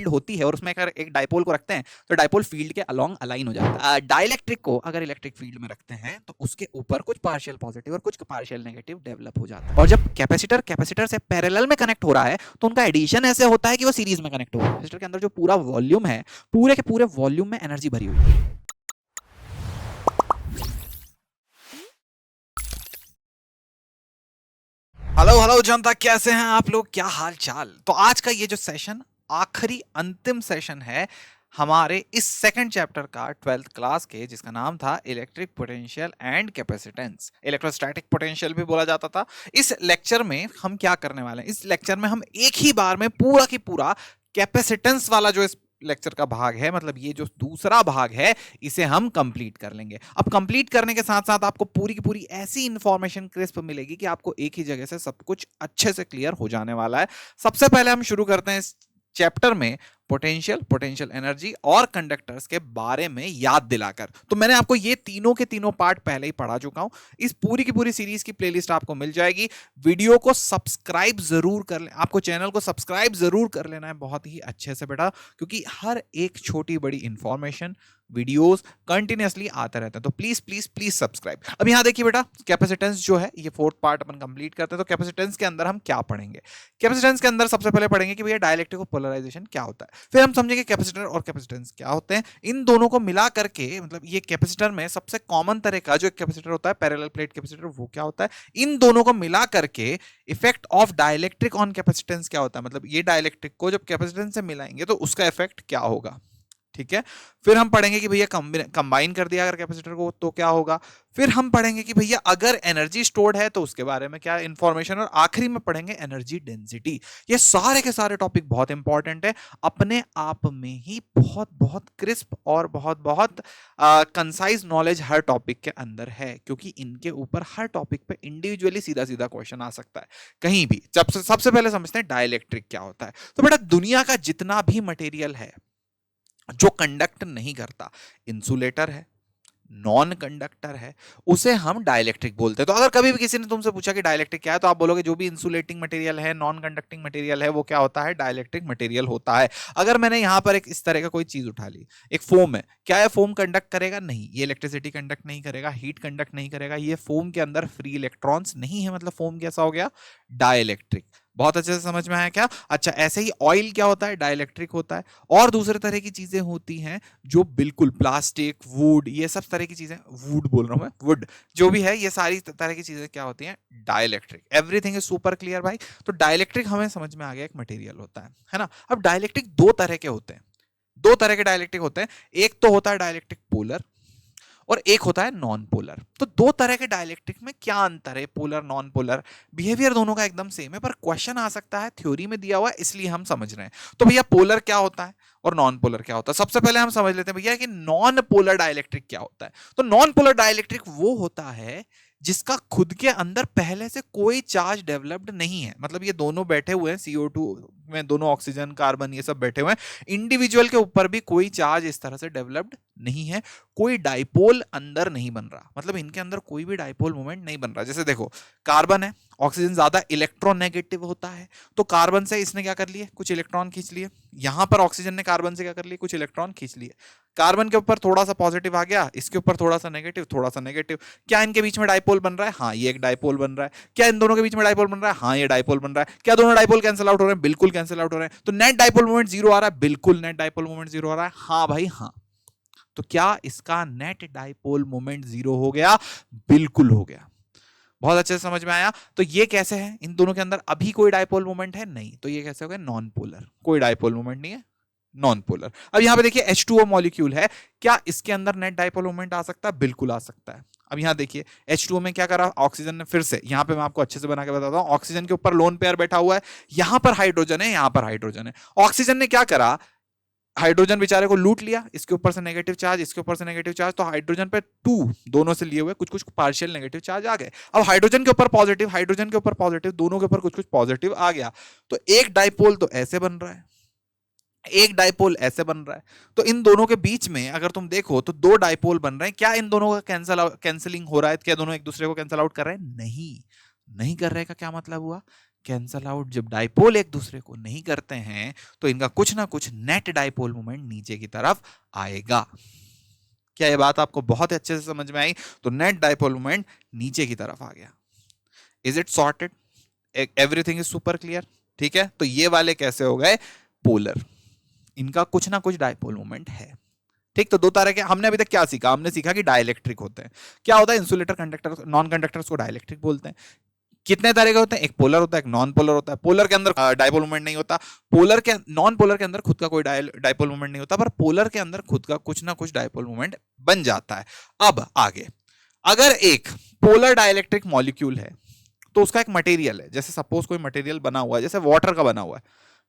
Field होती है और उसमें अगर एक डायपोल को रखते हैं तो डायपोल फील्ड के अलोंग अलाइन हो जाता है। डाइलेक्ट्रिक को अगर इलेक्ट्रिक फील्ड में रखते हैं तो उसके ऊपर कुछ पार्शियल पॉजिटिव और कुछ पार्शियल नेगेटिव डेवलप हो जाता है। और जब कैपेसिटर से पैरेलल में कनेक्ट हो रहा है तो उनका एडिशन ऐसे होता है कि वो सीरीज में कनेक्ट हो रहा है। कैपेसिटर के अंदर जो पूरा वॉल्यूम है, पूरे के पूरे वॉल्यूम में एनर्जी भरी हुई है। हेलो हेलो जनता, कैसे हैं आप लोग, क्या हाल चाल। तो आज का ये जो सेशन आखिरी अंतिम सेशन है हमारे इस सेकंड चैप्टर का 12th क्लास के, जिसका नाम था electric potential and capacitance, electrostatic potential भी बोला जाता था। इस लेक्चर में हम क्या करने वाले हैं, इस लेक्चर में हम एक ही बार में पूरा की पूरा कैपेसिटेंस वाला जो इस लेक्चर का भाग है, मतलब ये जो दूसरा भाग है, इसे हम कंप्लीट कर लेंगे। अब कंप्लीट करने के साथ साथ आपको पूरी की पूरी ऐसी इंफॉर्मेशन क्रिस्प मिलेगी कि आपको एक ही जगह से सब कुछ अच्छे से क्लियर हो जाने वाला है। सबसे पहले हम शुरू करते हैं इस चैप्टर में पोटेंशियल एनर्जी और कंडक्टर्स के बारे में याद दिलाकर। तो मैंने आपको ये तीनों के तीनों पार्ट पहले ही पढ़ा चुका हूं। इस पूरी की पूरी सीरीज की प्लेलिस्ट आपको मिल जाएगी। वीडियो को सब्सक्राइब जरूर कर लें, आपको चैनल को सब्सक्राइब जरूर कर लेना है बहुत ही अच्छे से बेटा, क्योंकि हर एक छोटी बड़ी इंफॉर्मेशन वीडियोस कंटिन्यूअसली आते रहते हैं। तो प्लीज प्लीज प्लीज सब्सक्राइब। अब यहां देखिए बेटा, कैपेसिटेंस जो है ये फोर्थ पार्ट अपन कंप्लीट करते हैं। तो कैपेसिटेंस के अंदर हम क्या पढ़ेंगे? कैपेसिटेंस के अंदर सबसे पहले पढ़ेंगे कि भैया डाइलेक्ट्रिक और पोलराइजेशन क्या होता है। फिर हम समझेंगे कैपेसिटर और कैपेसिटेंस क्या होते हैं। इन दोनों को मिला करके, मतलब ये कैपेसिटर में सबसे कॉमन तरह का जो एक कैपेसिटर होता है पैरेलल प्लेट कैपेसिटर, वो क्या होता है। इन दोनों को मिला करके effect of dielectric on capacitance क्या होता है, मतलब ये डाइलेक्ट्रिक को जब कैपेसिटेंस से मिलाएंगे तो उसका इफेक्ट क्या होगा। ठीक है। फिर हम पढ़ेंगे कि भैया कंबाइन कर दिया अगर कैपेसिटर को तो क्या होगा। फिर हम पढ़ेंगे कि भैया अगर एनर्जी स्टोर्ड है तो उसके बारे में क्या इंफॉर्मेशन, और आखिरी में पढ़ेंगे एनर्जी डेंसिटी। ये सारे के सारे टॉपिक बहुत इंपॉर्टेंट है, अपने आप में ही बहुत बहुत क्रिस्प और बहुत बहुत कंसाइज नॉलेज हर टॉपिक के अंदर है, क्योंकि इनके ऊपर हर टॉपिक पे इंडिविजुअली सीधा सीधा क्वेश्चन आ सकता है कहीं भी। सबसे पहले समझते हैं डाइलेक्ट्रिक क्या होता है। तो बेटा, दुनिया का जितना भी मटेरियल है जो कंडक्ट नहीं करता, इंसुलेटर है, नॉन कंडक्टर है, उसे हम डाइलेक्ट्रिक बोलते हैं। तो अगर कभी भी किसी ने तुमसे पूछा कि डाइलेक्ट्रिक क्या है, तो आप बोलोगे जो भी इंसुलेटिंग मटेरियल है, नॉन कंडक्टिंग मटेरियल है, वो क्या होता है, डाइलेक्ट्रिक मटेरियल होता है। अगर मैंने यहां पर एक इस तरह का कोई चीज उठा ली, एक फोम है, क्या है फोम कंडक्ट करेगा? नहीं, ये इलेक्ट्रिसिटी कंडक्ट नहीं करेगा, हीट कंडक्ट नहीं करेगा, ये फोम के अंदर फ्री इलेक्ट्रॉन्स नहीं है, मतलब फोम कैसा हो गया, डाइलेक्ट्रिक। बहुत अच्छे से समझ में आया क्या? अच्छा, ऐसे ही ऑयल क्या होता है, डाइलेक्ट्रिक होता है। और दूसरे तरह की चीजें होती हैं जो बिल्कुल प्लास्टिक, वुड, ये सब तरह की चीजें, वुड बोल रहा हूं मैं, वुड जो भी है, ये सारी तरह की चीजें क्या होती हैं, dielectric. Everything is super clear भाई। तो डाइलेक्ट्रिक हमें समझ में आ गया, एक मटेरियल होता है ना। अब डाइलेक्ट्रिक दो तरह के होते हैं, दो तरह के डाइलेक्ट्रिक होते हैं। एक तो होता है डाइलेक्ट्रिक पोलर और एक होता है नॉन पोलर। तो दो तरह के डाइलेक्ट्रिक में क्या अंतर है, पोलर नॉन पोलर? बिहेवियर दोनों का एकदम सेम है, पर क्वेश्चन आ सकता है, थ्योरी में दिया हुआ है इसलिए हम समझ रहे हैं। तो भैया पोलर क्या होता है और नॉन पोलर क्या होता है? सबसे पहले हम समझ लेते हैं भैया कि नॉन पोलर डाइलेक्ट्रिक क्या होता है। तो नॉन पोलर डाइलेक्ट्रिक वो होता है जिसका खुद के अंदर पहले से कोई चार्ज डेवलप्ड नहीं है। मतलब ये दोनों बैठे हुए हैं, CO2 में दोनों ऑक्सीजन कार्बन ये सब बैठे हुए हैं, इंडिविजुअल के ऊपर भी कोई चार्ज इस तरह से डेवलप्ड नहीं है, कोई डाइपोल अंदर नहीं बन रहा, मतलब इनके अंदर कोई भी डाइपोल मोमेंट नहीं बन रहा। जैसे देखो, कार्बन है, ऑक्सीजन ज्यादा इलेक्ट्रोनेगेटिव होता है, तो कार्बन से इसने क्या कर लिए, कुछ इलेक्ट्रॉन खींच लिए। यहां पर ऑक्सीजन ने कार्बन से क्या कर लिए, कुछ इलेक्ट्रॉन खींच लिए। कार्बन के ऊपर थोड़ा सा पॉजिटिव आ गया, इसके ऊपर थोड़ा सा नेगेटिव, थोड़ा सा नेगेटिव। क्या इनके बीच में डाइपोल बन रहा है? हाँ, ये एक डाइपोल बन रहा है। क्या इन दोनों के बीच में डाइपोल बन रहा है? हाँ, ये डाइपोल बन रहा है। क्या दोनों डाइपोल कैंसिल आउट हो रहे हैं? बिल्कुल कैंसिल आउट हो रहे हैं। तो नेट डाइपोल मोमेंट जीरो आ रहा है? बिल्कुल नेट डाइपोल मोमेंट जीरो आ रहा है। हाँ भाई हाँ। तो क्या इसका नेट डाइपोल मोमेंट जीरो हो गया? बिल्कुल हो गया। बहुत अच्छे से समझ में आया। तो ये कैसे है, इन दोनों के अंदर अभी कोई डाइपोल मोमेंट है नहीं, तो ये कैसे हो गया, नॉन पोलर, कोई डाइपोल मोमेंट नहीं है, नॉन पोलर। अब यहां पे देखिए H2O मॉलिक्यूल है, क्या इसके अंदर नेट डाइपोल मोमेंट आ सकता है? बिल्कुल आ सकता है। अब यहां देखिए H2O में क्या करा, ऑक्सीजन ने फिर से, यहां पे मैं आपको अच्छे से बना के बताता हूं, ऑक्सीजन के ऊपर लोन पेयर बैठा हुआ है, यहां पर हाइड्रोजन है, यहां पर हाइड्रोजन है। ऑक्सीजन ने क्या करा, हाइड्रोजन बेचारे को लूट लिया, इसके ऊपर से नेगेटिव चार्ज, इसके ऊपर से नेगेटिव चार्ज, तो हाइड्रोजन पे 2 दोनों से लिए हुए कुछ कुछ पार्शियल नेगेटिव चार्ज आ गए। अब हाइड्रोजन के ऊपर पॉजिटिव, हाइड्रोजन के ऊपर पॉजिटिव, दोनों के ऊपर कुछ कुछ पॉजिटिव आ गया। तो एक डाइपोल तो ऐसे बन रहा है, एक डाइपोल ऐसे बन रहा है। तो इन दोनों के बीच में अगर तुम देखो तो दो डाइपोल बन रहे हैं। क्या इन दोनों का कैंसिलिंग हो रहा है? क्या दोनों एक दूसरे को कैंसिल आउट कर रहे हैं? नहीं, नहीं कर रहे का क्या मतलब हुआ कैंसल आउट। जब डाइपोल एक दूसरे को नहीं करते हैं तो इनका कुछ ना कुछ नेट डाइपोल मोमेंट नीचे की तरफ आएगा। क्या ये बात आपको बहुत अच्छे से समझ में आई? तो नेट डाइपोल मोमेंट नीचे की तरफ आ गया। Is it sorted? Everything is super clear? ठीक है, तो ये वाले कैसे हो गए? पोलर। इनका कुछ ना कुछ डाइपोल मोमेंट है। ठीक, तो दो तरह के हमने अभी तक क्या सीखा? हमने सीखा कि डाइलेक्ट्रिक होते हैं। क्या होता है? इंसुलेटर, कंडक्टर, नॉन कंडक्टर्स को डाइलेक्ट्रिक बोलते हैं। कितने तरह के होते हैं? एक पोलर होता है, एक नॉन पोलर होता है। पोलर के अंदर डाइपोल मोमेंट नहीं होता। पोलर के नॉन पोलर के अंदर खुद का कोई डाइपोल मोमेंट नहीं होता, पर पोलर के अंदर खुद का कुछ ना कुछ डाइपोल मोमेंट बन जाता है। अब आगे, अगर एक पोलर डाइलेक्ट्रिक मॉलिक्यूल है तो उसका एक मटेरियल है, जैसे सपोज कोई मटेरियल बना हुआ है, जैसे वाटर का बना हुआ है,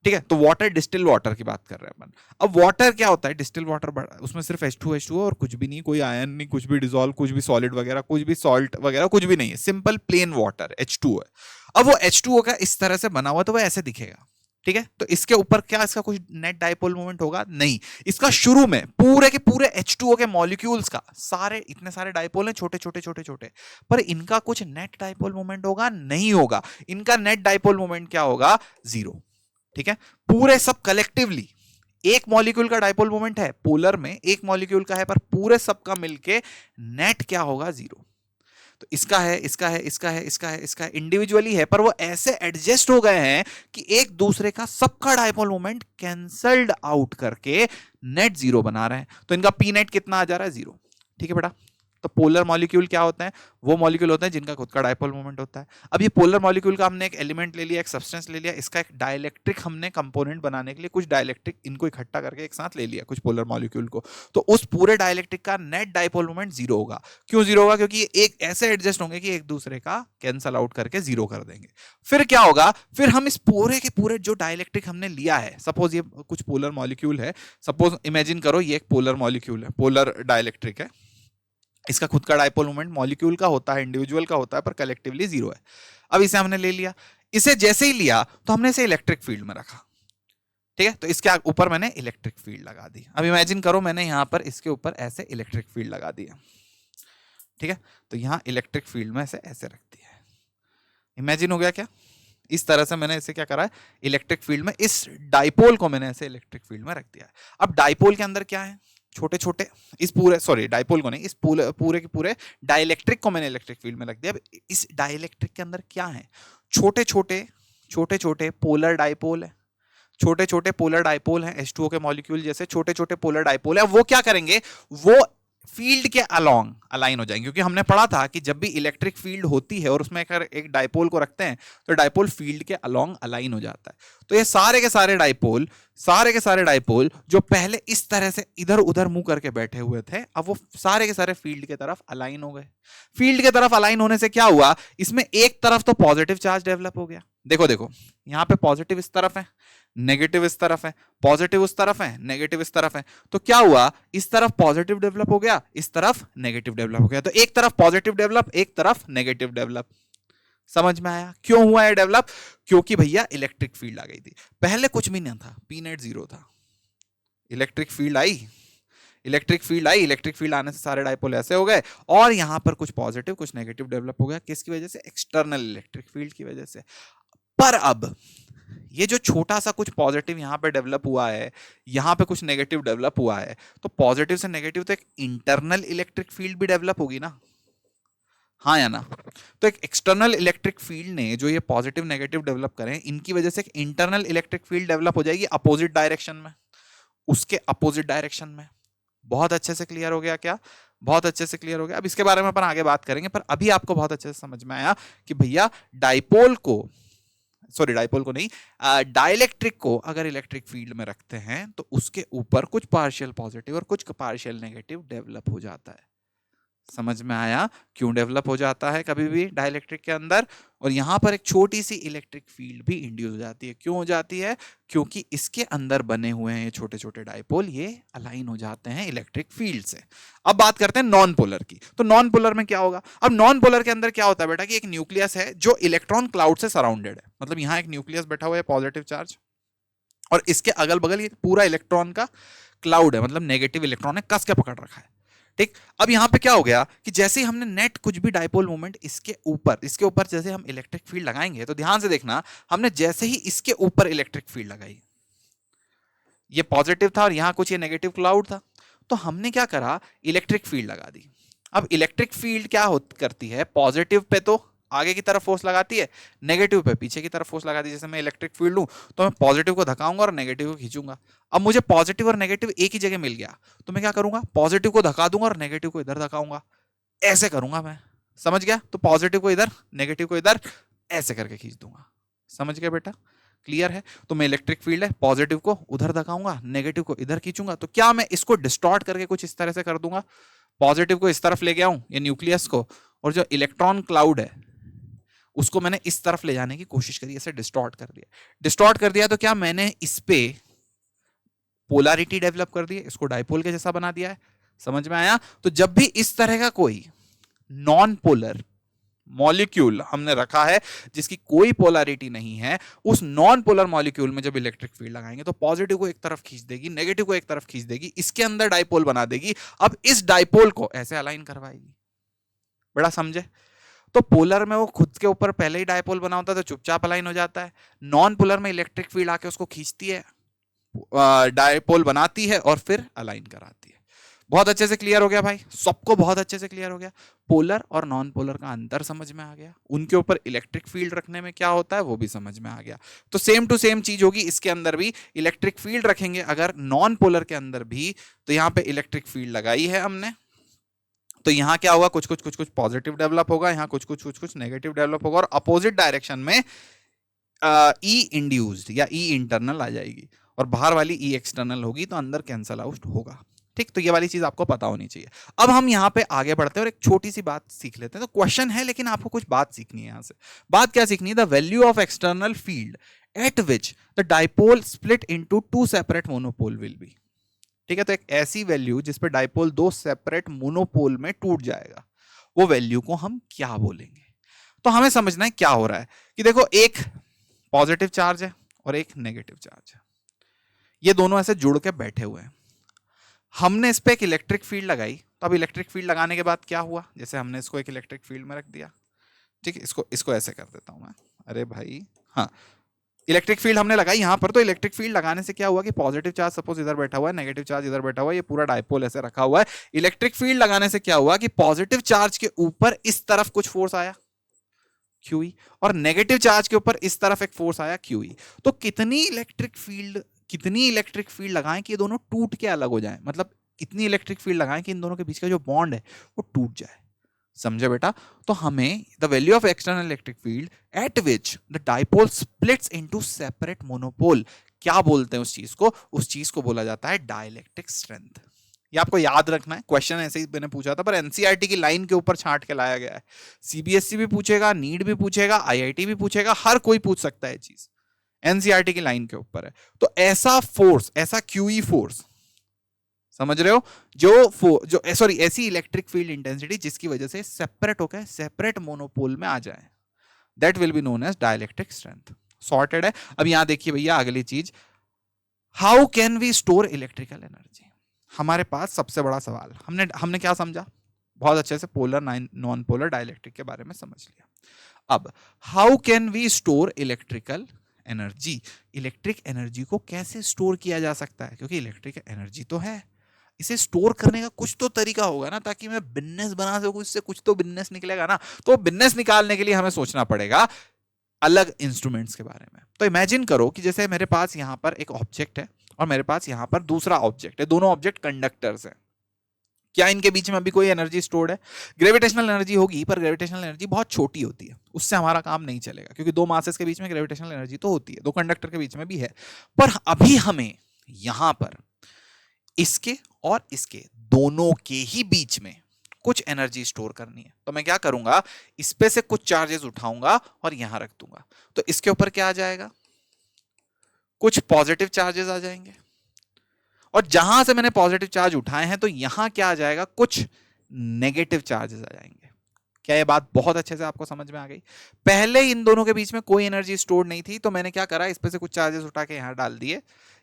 ठीक है, तो वाटर, डिस्टिल वाटर की बात कर रहे हैं अपन। अब वाटर क्या होता है? डिस्टिल वाटर, उसमें सिर्फ H2 और कुछ भी नहीं, कोई आयन नहीं, कुछ भी डिसॉल्व, कुछ भी सॉलिड वगैरह, कुछ भी सॉल्ट वगैरह कुछ भी नहीं है, सिंपल प्लेन वाटर H2O है। अब वो H2O का इस तरह से बना हुआ तो वो ऐसे दिखेगा, ठीक है। तो इसके ऊपर क्या इसका कुछ नेट डाइपोल मोमेंट होगा? नहीं। इसका शुरू में पूरे के पूरे H2O के मॉलिक्यूल्स का सारे, इतने सारे डाइपोल हैं, छोटे छोटे छोटे छोटे, पर इनका कुछ नेट डाइपोल मोमेंट होगा? नहीं होगा। इनका नेट डाइपोल मोमेंट क्या होगा? 0। ठीक है, पूरे सब कलेक्टिवली, एक मॉलिक्यूल का डाइपोल मोमेंट है पोलर में, एक मॉलिक्यूल का है, पर पूरे सब का मिलके नेट क्या होगा? 0। तो इसका है, इसका है, इसका है, इसका है, इसका है, इंडिविजुअली है, पर वो ऐसे एडजस्ट हो गए हैं कि एक दूसरे का सबका डाइपोल मोमेंट कैंसल्ड आउट करके नेट 0 बना रहे हैं। तो इनका पी नेट कितना आ जा रहा है? 0। ठीक है बेटा। तो पोलर मॉलिक्यूल क्या होते हैं? वो मॉलिक्यूल होते हैं जिनका खुद का डाइपोल मोमेंट होता है। अब ये पोलर मॉलिक्यूल का हमने एक एलिमेंट ले लिया, एक सब्सटेंस ले लिया, इसका एक डाइलेक्ट्रिक हमने कंपोनेंट बनाने के लिए कुछ डाइलेक्ट्रिक इनको इकट्ठा करके एक साथ ले लिया, कुछ पोलर मॉलिक्यूल को, तो उस पूरे डाइलेक्ट्रिक का नेट डाइपोल मोमेंट 0 होगा। क्यों 0 होगा? क्योंकि एक ऐसे एडजस्ट होंगे कि एक दूसरे का कैंसल आउट करके 0 कर देंगे। फिर क्या होगा? फिर हम इस पूरे के पूरे जो डाइलेक्ट्रिक हमने लिया है, सपोज ये कुछ पोलर मॉलिक्यूल है, सपोज इमेजिन करो ये एक पोलर मॉलिक्यूल है, पोलर डाइलेक्ट्रिक है, इसका खुद का डाइपोल मोमेंट मॉलिक्यूल का होता है, इंडिविजुअल का होता है, पर कलेक्टिवली 0 है। अब इसे हमने ले लिया, इसे जैसे ही लिया तो हमने इसे इलेक्ट्रिक फील्ड में रखा, ठीक है, तो इसके ऊपर मैंने इलेक्ट्रिक फील्ड लगा दी। अब इमेजिन करो मैंने यहां पर इसके ऊपर ऐसे इलेक्ट्रिक फील्ड लगा दिया, ठीक है, तो यहां इलेक्ट्रिक फील्ड में ऐसे रख दिया। इमेजिन हो गया क्या? इस तरह से मैंने इसे क्या करा है? इलेक्ट्रिक फील्ड में, इस डाइपोल को मैंने ऐसे इलेक्ट्रिक फील्ड में रख दिया है। अब डाइपोल के अंदर क्या है? छोटे छोटे, इस पूरे, सॉरी डाइपोल को नहीं, इस पूरे के पूरे डाइलेक्ट्रिक को मैंने इलेक्ट्रिक फील्ड में रख दिया। अब इस डाइलेक्ट्रिक के अंदर क्या है? छोटे छोटे छोटे छोटे पोलर डाइपोल है, छोटे छोटे पोलर डाइपोल हैं, H2O के मॉलिक्यूल जैसे छोटे छोटे पोलर डाइपोल है। वो क्या करेंगे? वो फील्ड के अलोंग अलाइन हो जाएंगे, क्योंकि हमने पढ़ा था कि जब भी इलेक्ट्रिक फील्ड होती है और उसमें अगर एक डाइपोल को रखते हैं तो डाइपोल फील्ड के अलोंग अलाइन हो जाता है। तो ये सारे के सारे डाइपोल, सारे के सारे डाइपोल जो पहले इस तरह से इधर उधर मुंह करके बैठे हुए थे, अब वो सारे के सारे फील्ड की तरफ अलाइन हो गए। फील्ड की तरफ अलाइन होने से क्या हुआ? इसमें एक तरफ तो पॉजिटिव चार्ज डेवलप हो गया। देखो देखो, यहां पे पॉजिटिव इस तरफ है, नेगेटिव इस तरफ है, पॉजिटिव उस तरफ है, नेगेटिव इस तरफ है। तो क्या हुआ? इस तरफ पॉजिटिव डेवलप हो गया, इस तरफ नेगेटिव डेवलप हो गया। तो एक तरफ पॉजिटिव डेवलप, एक तरफ नेगेटिव डेवलप। समझ में आया क्यों हुआ है डेवलप? क्योंकि भैया इलेक्ट्रिक फील्ड आ गई थी। पहले कुछ भी नहीं था, पी नेट 0 था। Electric field I, electric field I, electric field आने से सारे डाइपोल ऐसे हो गए, और यहां पर कुछ पॉजिटिव कुछ नेगेटिव डेवलप हो गया। किसकी वजह से? एक्सटर्नल इलेक्ट्रिक फील्ड की वजह से। पर अब ये जो छोटा सा कुछ पॉजिटिव यहां पे डेवलप हुआ है, यहां पे कुछ नेगेटिव डेवलप हुआ है, तो पॉजिटिव से नेगेटिव तो एक इंटरनल इलेक्ट्रिक फील्ड भी डेवलप होगी ना, हाँ या ना? तो एक एक्सटर्नल इलेक्ट्रिक फील्ड ने जो ये पॉजिटिव नेगेटिव डेवलप करें, इनकी वजह से एक इंटरनल इलेक्ट्रिक फील्ड डेवलप हो जाएगी अपोजिट डायरेक्शन में, उसके अपोजिट डायरेक्शन में। बहुत अच्छे से क्लियर हो गया क्या? बहुत अच्छे से क्लियर हो गया। अब इसके बारे में अपन आगे बात करेंगे, पर अभी आपको बहुत अच्छे से समझ में आया कि भैया डाइपोल को, सॉरी डाइपोल को नहीं, डाइलेक्ट्रिक को अगर इलेक्ट्रिक फील्ड में रखते हैं तो उसके ऊपर कुछ पार्शियल पॉजिटिव और कुछ पार्शियल नेगेटिव डेवलप हो जाता है। समझ में आया क्यों डेवलप हो जाता है कभी भी डाइलेक्ट्रिक के अंदर? और यहां पर एक छोटी सी इलेक्ट्रिक फील्ड भी इंड्यूस हो जाती है। क्यों हो जाती है? क्योंकि इसके अंदर बने हुए हैं ये छोटे छोटे डाइपोल, ये अलाइन हो जाते हैं इलेक्ट्रिक फील्ड से। अब बात करते हैं नॉन पोलर की। तो नॉन पोलर में क्या होगा? अब नॉन पोलर के अंदर क्या होता है बेटा कि एक न्यूक्लियस है जो इलेक्ट्रॉन क्लाउड से सराउंडेड है। मतलब यहां एक न्यूक्लियस बैठा हुआ है पॉजिटिव चार्ज, और इसके अगल बगल ये पूरा इलेक्ट्रॉन का क्लाउड है, मतलब नेगेटिव इलेक्ट्रॉन है, कस के पकड़ रखा है। ठीक, अब यहां पे क्या हो गया कि जैसे ही हमने नेट कुछ भी डाइपोल मोमेंट इसके ऊपर जैसे हम इलेक्ट्रिक फील्ड लगाएंगे, तो ध्यान से देखना, हमने जैसे ही इसके ऊपर इलेक्ट्रिक फील्ड लगाई, ये पॉजिटिव था और यहां कुछ ये नेगेटिव क्लाउड था, तो हमने क्या करा, इलेक्ट्रिक फील्ड लगा दी। अब इलेक्ट्रिक फील्ड क्या करती है, पॉजिटिव पे तो आगे की तरफ फोर्स लगाती है, नेगेटिव पे पीछे की तरफ फोर्स लगाती है। जैसे मैं इलेक्ट्रिक फील्ड लूं तो मैं पॉजिटिव को धकाऊंगा और नेगेटिव को खींचूंगा। अब मुझे पॉजिटिव और नेगेटिव एक ही जगह मिल गया, तो मैं क्या करूंगा, पॉजिटिव को धका दूंगा और नेगेटिव को इधर धकाऊंगा, ऐसे करूंगा मैं। समझ गया? तो पॉजिटिव को इधर, नेगेटिव को इधर, ऐसे करके खींच दूंगा। समझ गया बेटा? क्लियर है? तो मैं इलेक्ट्रिक फील्ड है, पॉजिटिव को उधर धकाऊंगा, नेगेटिव को इधर खींचूंगा। तो क्या मैं इसको डिस्टॉर्ट करके कुछ इस तरह से कर दूंगा, पॉजिटिव को इस तरफ ले गया हूं, ये न्यूक्लियस को, और जो इलेक्ट्रॉन क्लाउड है उसको मैंने इस तरफ ले जाने की कोशिश करी, ऐसे डिस्टॉर्ट कर दिया। डिस्टॉर्ट कर दिया तो क्या मैंने इस पे पोलैरिटी डेवलप कर दी है, इसको डाइपोल के जैसा बना दिया है। समझ में आया? तो जब भी इस तरह का कोई नॉन पोलर मॉलिक्यूल हमने रखा है जिसकी कोई पोलैरिटी नहीं है, उस नॉन पोलर मॉलिक्यूल में जब इलेक्ट्रिक फील्ड लगाएंगे तो पॉजिटिव को एक तरफ खींच देगी, नेगेटिव को एक तरफ खींच देगी, इसके अंदर डाइपोल बना देगी। अब इस डाइपोल को ऐसे अलाइन करवाएगी। बड़ा समझे? तो पोलर में वो खुद के ऊपर पहले ही डाइपोल बना होता है तो चुपचाप अलाइन हो जाता है। नॉन पोलर में इलेक्ट्रिक फील्ड आके उसको खींचती है, डाइपोल बनाती है और फिर अलाइन कराती है। बहुत अच्छे से क्लियर हो गया भाई? सबको बहुत अच्छे से क्लियर हो गया? पोलर और नॉन पोलर का अंतर समझ में आ गया, उनके ऊपर इलेक्ट्रिक फील्ड रखने में क्या होता है वो भी समझ में आ गया। तो सेम टू सेम चीज होगी इसके अंदर भी, इलेक्ट्रिक फील्ड रखेंगे अगर नॉन पोलर के अंदर भी, तो यहां पे इलेक्ट्रिक फील्ड लगाई है हमने, तो यहां क्या होगा, कुछ कुछ कुछ कुछ पॉजिटिव डेवलप होगा, यहां कुछ कुछ कुछ कुछ नेगेटिव डेवलप होगा, और अपोजिट डायरेक्शन में ई इंड्यूस्ड या ई इंटरनल आ जाएगी, और बाहर वाली ई एक्सटर्नल होगी, तो अंदर कैंसल आउट होगा। ठीक, तो ये वाली चीज आपको पता होनी चाहिए। अब हम यहां पे आगे बढ़ते हैं और एक छोटी सी बात सीख लेते हैं। तो क्वेश्चन है लेकिन आपको कुछ बात सीखनी है यहां से। बात क्या सीखनी है? The value of external field at which the dipole split into two separate monopole will be. ठीक है, तो एक ऐसी वैल्यू जिस पे डाइपोल दो सेपरेट मोनोपोल में टूट जाएगा, वो वैल्यू को हम क्या बोलेंगे? तो हमें समझना है क्या हो रहा है कि देखो, एक पॉजिटिव चार्ज है और एक नेगेटिव चार्ज है, ये दोनों ऐसे जुड़ के बैठे हुए हैं। हमने इस पे एक इलेक्ट्रिक फील्ड लगाई, तो अब इलेक्ट्रिक फील्ड लगाने के बाद क्या हुआ, जैसे हमने इसको एक इलेक्ट्रिक फील्ड में रख दिया। ठीक है, इसको इसको ऐसे कर देता हूं मैं। अरे भाई, हाँ, इलेक्ट्रिक फील्ड हमने लगाई यहां पर, तो इलेक्ट्रिक फील्ड लगाने से क्या हुआ कि पॉजिटिव चार्ज सपोज इधर बैठा हुआ है, नेगेटिव चार्ज इधर बैठा हुआ है, ये पूरा डाइपोल ऐसे रखा हुआ है। इलेक्ट्रिक फील्ड लगाने से क्या हुआ कि पॉजिटिव चार्ज के ऊपर इस तरफ कुछ फोर्स आया क्यूई, और नेगेटिव चार्ज के ऊपर इस तरफ एक फोर्स आया क्यूई। तो कितनी इलेक्ट्रिक फील्ड लगाएं कि ये दोनों टूट के अलग हो जाएं, मतलब कितनी इलेक्ट्रिक फील्ड लगाएं कि इन दोनों के बीच का जो बॉन्ड है वो टूट जाए। समझे बेटा? तो हमें the value of external electric field at which the dipole splits into separate monopole, क्या बोलते हैं उस चीज को? उस चीज को बोला जाता है डाइलेक्ट्रिक स्ट्रेंथ। ये आपको याद रखना है, क्वेश्चन ऐसे ही मैंने पूछा था, पर एनसीईआरटी की लाइन के ऊपर छांट के लाया गया है। सीबीएसई भी पूछेगा, नीट भी पूछेगा, आईआईटी भी पूछेगा, हर कोई पूछ सकता है चीज, एनसीईआरटी की लाइन के ऊपर है। तो ऐसा फोर्स, ऐसा क्यूई फोर्स, समझ रहे हो, जो सॉरी ऐसी इलेक्ट्रिक फील्ड इंटेंसिटी जिसकी वजह से सेपरेट होकर सेपरेट मोनोपोल में आ जाए, that will be known as dielectric strength. Sorted है? अब यहां देखिए भैया अगली चीज, how can we store electrical energy? हमारे पास सबसे बड़ा सवाल, हमने क्या समझा? बहुत अच्छे से पोलर नॉन पोलर डाइलेक्ट्रिक के बारे में समझ लिया। अब how can we store electrical energy? Electric energy को कैसे स्टोर किया जा सकता है? क्योंकि इलेक्ट्रिक एनर्जी तो है, इसे स्टोर करने का कुछ तो तरीका होगा ना, ताकि मैं बिजनेस बना सकूं, इससे कुछ तो बिजनेस निकलेगा ना। तो बिजनेस निकालने के लिए हमें सोचना पड़ेगा अलग इंस्ट्रूमेंट्स के बारे में। तो इमेजिन करो कि जैसे मेरे पास यहां पर एक ऑब्जेक्ट है और मेरे पास यहां पर दूसरा ऑब्जेक्ट है, दोनों ऑब्जेक्ट कंडक्टर्स हैं। क्या इनके बीच में अभी कोई एनर्जी स्टोर्ड है? ग्रेविटेशनल एनर्जी होगी, पर ग्रेविटेशनल एनर्जी बहुत छोटी होती है, उससे हमारा काम नहीं चलेगा, क्योंकि दो मासेस के बीच में ग्रेविटेशनल एनर्जी तो होती है, दो कंडक्टर के बीच में भी है। पर अभी हमें यहां पर इसके और इसके दोनों के ही बीच में कुछ एनर्जी स्टोर करनी है। तो मैं क्या करूंगा, इस पे से कुछ चार्जेस उठाऊंगा और यहां रख दूंगा। तो इसके ऊपर क्या आ जाएगा? कुछ पॉजिटिव चार्जेस आ जाएंगे, और जहां से मैंने पॉजिटिव चार्ज उठाए हैं तो यहां क्या आ जाएगा? कुछ नेगेटिव चार्जेस आ जाएंगे। क्या ये बात बहुत अच्छे से आपको समझ में आ गई? पहले इन दोनों के बीच में कोई एनर्जी स्टोर नहीं थी, तो मैंने क्या करा, इस पे से कुछ चार्जेस उठा के यहां डाल दिए,